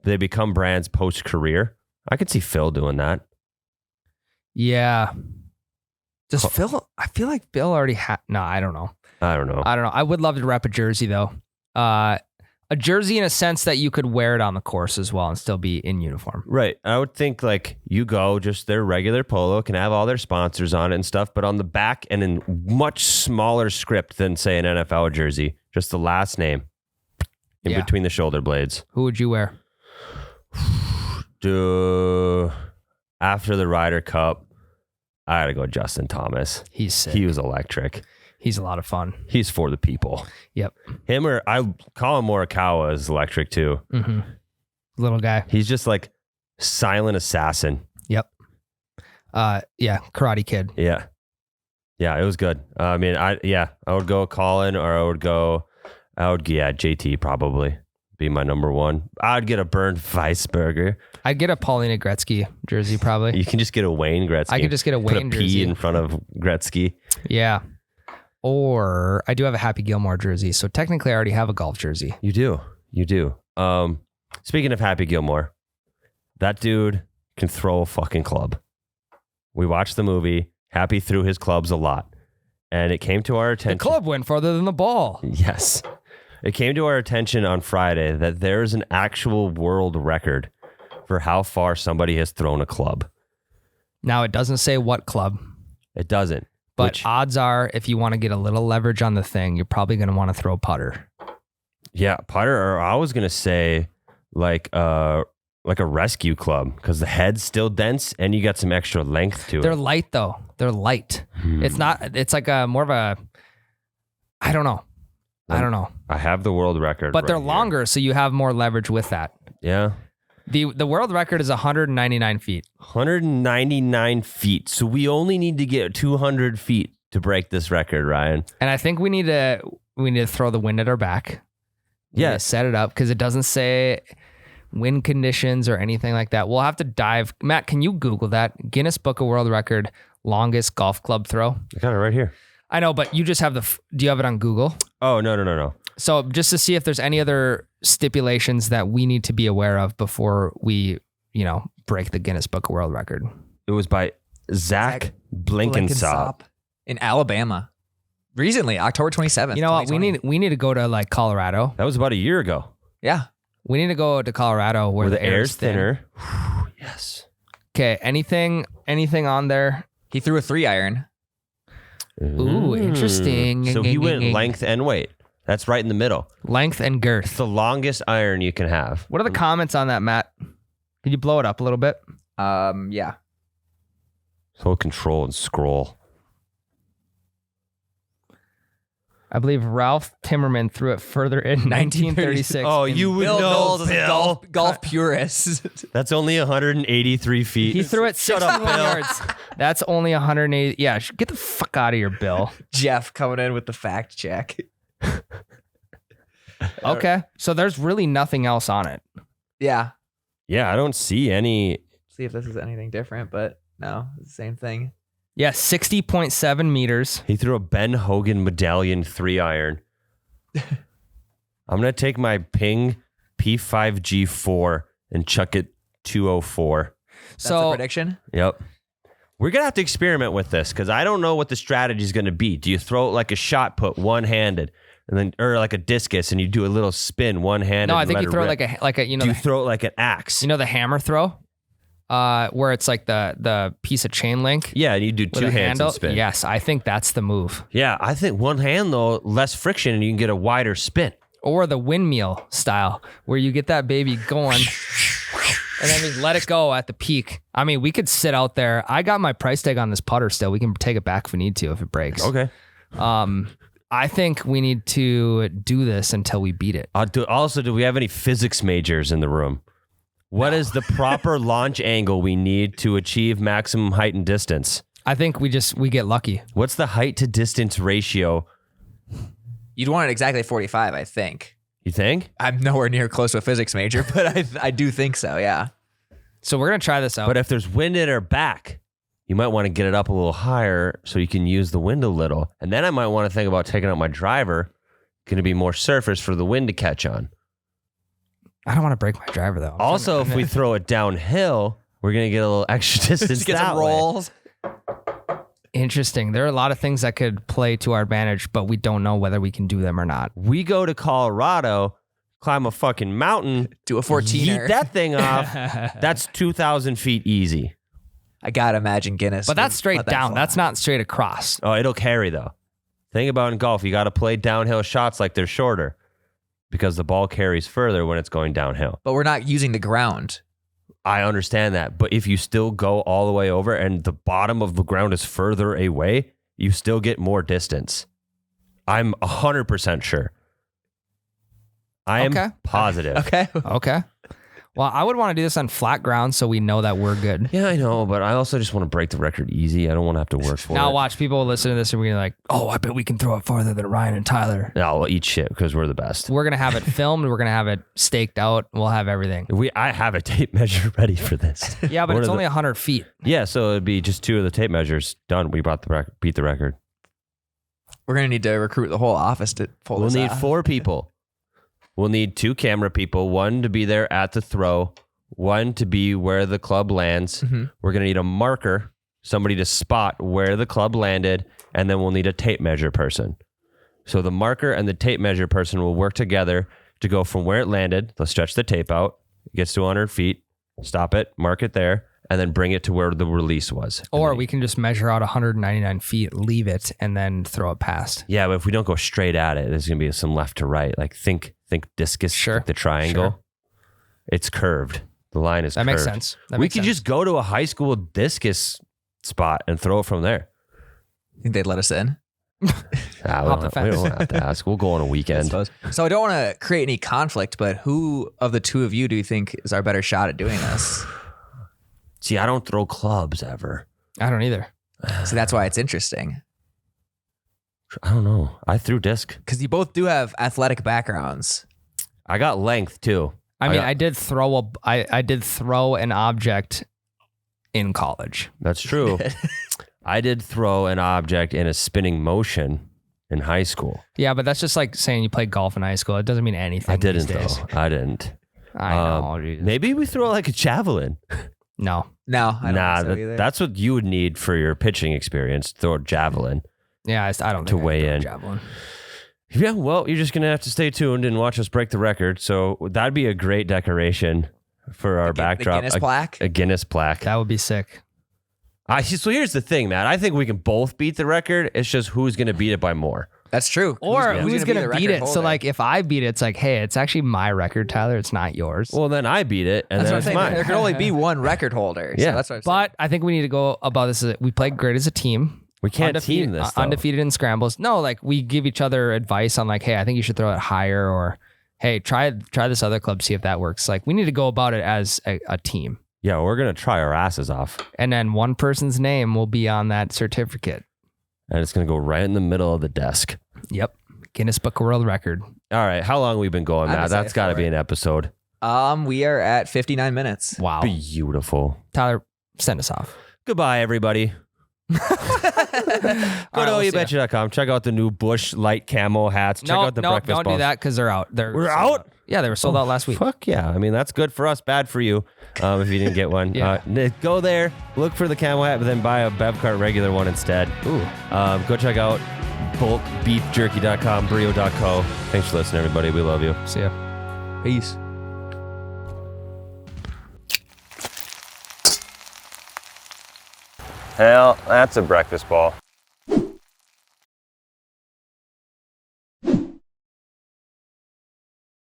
C: They become brands post-career. I could see Phil doing that.
A: Yeah. Does Phil, I feel like Bill already had, no, I don't know. I would love to rep a jersey though. A jersey in a sense that you could wear it on the course as well and still be in uniform.
C: Right. I would think you go just their regular polo, can have all their sponsors on it and stuff, but on the back and in much smaller script than say an NFL jersey, just the last name in between the shoulder blades.
A: Who would you wear?
C: After the Ryder Cup, I gotta go Justin Thomas.
A: He's sick.
C: He was electric.
A: He's a lot of fun.
C: He's for the people.
A: Yep.
C: Him or Colin Morikawa is electric too.
A: Mm-hmm. Little guy.
C: He's just silent assassin.
A: Yep. Karate Kid.
C: Yeah. Yeah, it was good. I would go Colin or I would JT probably be my number one. I'd get a Bernd Weisberger.
A: I'd get a Paulina Gretzky jersey probably.
C: You can just get a Wayne Gretzky.
A: I could just get a Wayne
C: jersey. Put a P in front of Gretzky.
A: Yeah. Or I do have a Happy Gilmore jersey. So technically I already have a golf jersey.
C: You do. Speaking of Happy Gilmore, that dude can throw a fucking club. We watched the movie. Happy threw his clubs a lot. And it came to our attention.
A: The club went farther than the ball.
C: Yes. It came to our attention on Friday that there's an actual world record for how far somebody has thrown a club.
A: Now, it doesn't say what club.
C: It doesn't.
A: But odds are, if you want to get a little leverage on the thing, you're probably going to want to throw putter.
C: Yeah, putter. Or I was going to say like like a rescue club because the head's still dense and you got some extra length to
A: They're
C: it.
A: light though. They're light. It's not. It's like a more of a. I don't know.
C: I have the world record,
A: But they're
C: right here.
A: longer, so you have more leverage with that.
C: Yeah.
A: The world record is 199 feet.
C: 199 feet. So we only need to get 200 feet to break this record, Ryan.
A: And I think we need to throw the wind at our back.
C: Yeah.
A: Set it up because it doesn't say wind conditions or anything like that. We'll have to dive. Matt, can you Google that? Guinness Book of World Record, longest golf club throw.
C: I got it right here.
A: I know, but you just have do you have it on Google?
C: Oh, no.
A: So just to see if there's any other stipulations that we need to be aware of before we, break the Guinness Book of World Record.
C: It was by Zach Blinkensop.
B: in Alabama. Recently, October 27th.
A: You know what? We need to go to like Colorado.
C: That was about a year ago.
B: Yeah.
A: We need to go to Colorado where the air's thinner.
C: Yes.
A: Okay. Anything on there?
B: He threw a 3-iron.
A: Ooh, interesting.
C: So he went length and weight. That's right in the middle.
A: Length and
C: It's
A: girth.
C: the longest iron you can have.
A: What are the comments on that, Matt? Can you blow it up a little bit?
B: Yeah.
C: Hold control and scroll.
A: I believe Ralph Timmerman threw it further in 1936.
C: Oh, you would
B: Bill
C: know,
B: Knowles is a
C: Bill.
B: golf purist.
C: That's only 183 feet.
A: He threw it
C: Shut up,
A: 61
C: Bill.
A: yards. That's only 180. Yeah, get the fuck out of here, Bill.
B: Jeff coming in with the fact check.
A: Okay, so there's really nothing else on it.
B: Yeah.
C: Yeah, I don't see any.
B: See if this is anything different, but no, it's the same thing.
A: Yeah, 60.7 meters.
C: He threw a Ben Hogan medallion 3-iron. I'm going to take my Ping P5G4 and chuck it 204.
B: That's a
A: So
B: prediction.
C: Yep. We're going to have to experiment with this because I don't know what the strategy is going to be. Do you throw it like a shot put one-handed and then, or like a discus and you do a little spin one-handed?
A: no, I
C: and
A: think
C: let
A: you
C: it
A: throw
C: rip?
A: like a
C: Do you throw it like an axe?
A: the hammer throw, where it's like the piece of chain link.
C: Yeah, and you do
A: With
C: two
A: a
C: hands
A: handle.
C: and spin.
A: Yes, I think that's the move.
C: Yeah, I think one hand though, less friction and you can get a wider spin.
A: Or the windmill style, where you get that baby going and then we let it go at the peak. I mean, we could sit out there. I got my price tag on this putter still. We can take it back if we need to, if it breaks.
C: Okay.
A: I think we need to do this until we beat it.
C: Do we have any physics majors in the room? What is the proper launch angle we need to achieve maximum height and distance?
A: I think we get lucky.
C: What's the height to distance ratio?
B: You'd want it exactly 45, I think.
C: You think?
B: I'm nowhere near close to a physics major, but I do think so, yeah.
A: So we're going to try this out.
C: But if there's wind in our back, you might want to get it up a little higher so you can use the wind a little. And then I might want to think about taking out my driver. Going to be more surface for the wind to catch on.
A: I don't want to break my driver though.
C: Also, if we throw it downhill, we're going to get a little extra distance
B: Just get
C: that
B: some
C: way.
B: rolls.
A: Interesting. There are a lot of things that could play to our advantage, but we don't know whether we can do them or not.
C: We go to Colorado, climb a fucking mountain,
B: Do a 14er.
C: yeet that thing off. That's 2,000 feet easy.
B: I gotta imagine Guinness.
A: But that's
B: would
A: straight
B: let that
A: down.
B: fly.
A: That's not straight across.
C: Oh, it'll carry though. Think about in golf, you got to play downhill shots like they're shorter because the ball carries further when it's going downhill.
B: But we're not using the ground.
C: I understand that. But if you still go all the way over and the bottom of the ground is further away, you still get more distance. I'm 100% sure. I am
A: Okay.
C: positive.
B: Okay.
A: Okay. Well, I would want to do this on flat ground so we know that we're good.
C: Yeah, I know, but I also just want to break the record easy. I don't want to have to work for
A: Now
C: it.
A: watch, people listen to this and we're like, oh, I bet we can throw it farther than Ryan and Tyler.
C: No, we'll eat shit because we're the best.
A: We're going to have it filmed. We're going to have it staked out. We'll have everything.
C: I have a tape measure ready for this.
A: Yeah, but
C: One
A: it's
C: of
A: only 100 feet.
C: Yeah, so it'd be just 2 of the tape measures done. We beat the record.
B: We're gonna need to recruit the whole office to pull
C: We'll
B: this
C: need
B: off.
C: 4 people. We'll need 2 camera people, 1 to be there at the throw, 1 to be where the club lands.
B: Mhm.
C: We're going to need a marker, somebody to spot where the club landed, and then we'll need a tape measure person. So the marker and the tape measure person will work together to go from where it landed. They'll stretch the tape out. It gets to 100 feet. Stop it, mark it there, and then bring it to where the release was.
A: Or we can just measure out 199 feet, leave it, and then throw it past.
C: Yeah, but if we don't go straight at it, there's going to be some left to right. Like think discus,
A: Sure.
C: like the triangle.
A: Sure.
C: It's curved. The line is
A: That makes
C: curved.
A: sense. That
C: We
A: makes
C: could
A: sense.
C: just go to a high school discus spot and throw it from there.
B: Think they'd let us in?
A: Hop the
C: We
A: fence.
C: don't have to ask. We'll go on a weekend.
B: So I don't want to create any conflict, but who of the two of you do you think is our better shot at doing this?
C: See, I don't throw clubs ever.
A: I don't either.
B: So that's why it's interesting.
C: I don't know. I threw disc.
B: Because you both do have athletic backgrounds.
C: I got length too.
A: I did throw I did throw an object in college.
C: That's true. I did throw an object in a spinning motion in high school.
A: Yeah, but that's just like saying you played golf in high school. It doesn't mean anything.
C: I didn't
A: these days.
C: though. I didn't.
A: I know. Jesus.
C: Maybe we throw like a javelin.
A: No.
B: No, I don't think so either.
C: That's what you would need for your pitching experience. Throw a javelin.
A: Yeah, I don't
C: To
A: think
C: weigh
A: I
C: in.
A: Javelin.
C: Yeah, well, you're just going to have to stay tuned and watch us break the record. So that'd be a great decoration for our backdrop.
B: The Guinness plaque?
C: A Guinness plaque.
A: That would be sick.
C: So here's the thing, man. I think we can both beat the record. It's just who's going to beat it by more.
B: That's true.
A: Or
B: who's
A: who's
B: be
A: going
B: the
A: to beat
B: record
A: it? So
B: holder?
A: like if I beat it, it's like, hey, it's actually my record, Tyler. It's not yours.
C: Well, then I beat it, and
B: That's
C: then
B: what I'm
C: it's
B: saying.
C: mine.
B: There can only be one record holder.
C: Yeah.
B: So that's what I'm saying.
A: But I think we need to go about this. We play great as a team.
C: We can't team this, though.
A: Undefeated in scrambles. No, like we give each other advice on like, hey, I think you should throw it higher, or hey, try this other club, see if that works. Like we need to go about it as a team.
C: Yeah, we're going to try our asses off.
A: And then one person's name will be on that certificate.
C: And it's going to go right in the middle of the desk.
A: Yep. Guinness Book of World Record.
C: All right. How long we been going,
B: I'm
C: Matt?
B: excited
C: That's got to
B: for
C: be
B: it.
C: an episode.
B: We are at 59 minutes.
A: Wow.
C: Beautiful.
A: Tyler, send us off.
C: Goodbye, everybody. Go to OUBetcha.com. Check out the new Bush light camo hats. Check out the breakfast
A: don't
C: balls.
A: do that because they're out.
C: We're
A: sold
C: out?
A: Yeah, they were sold out last week.
C: Fuck yeah. I mean, that's good for us, bad for you if you didn't get one.
A: Yeah.
C: Go there, look for the camo hat, but then buy a Bevcart regular one instead.
A: Ooh.
C: Go check out bulkbeefjerky.com, brio.co. Thanks for listening, everybody. We love you.
A: See ya.
B: Peace.
C: Hell, that's a breakfast ball.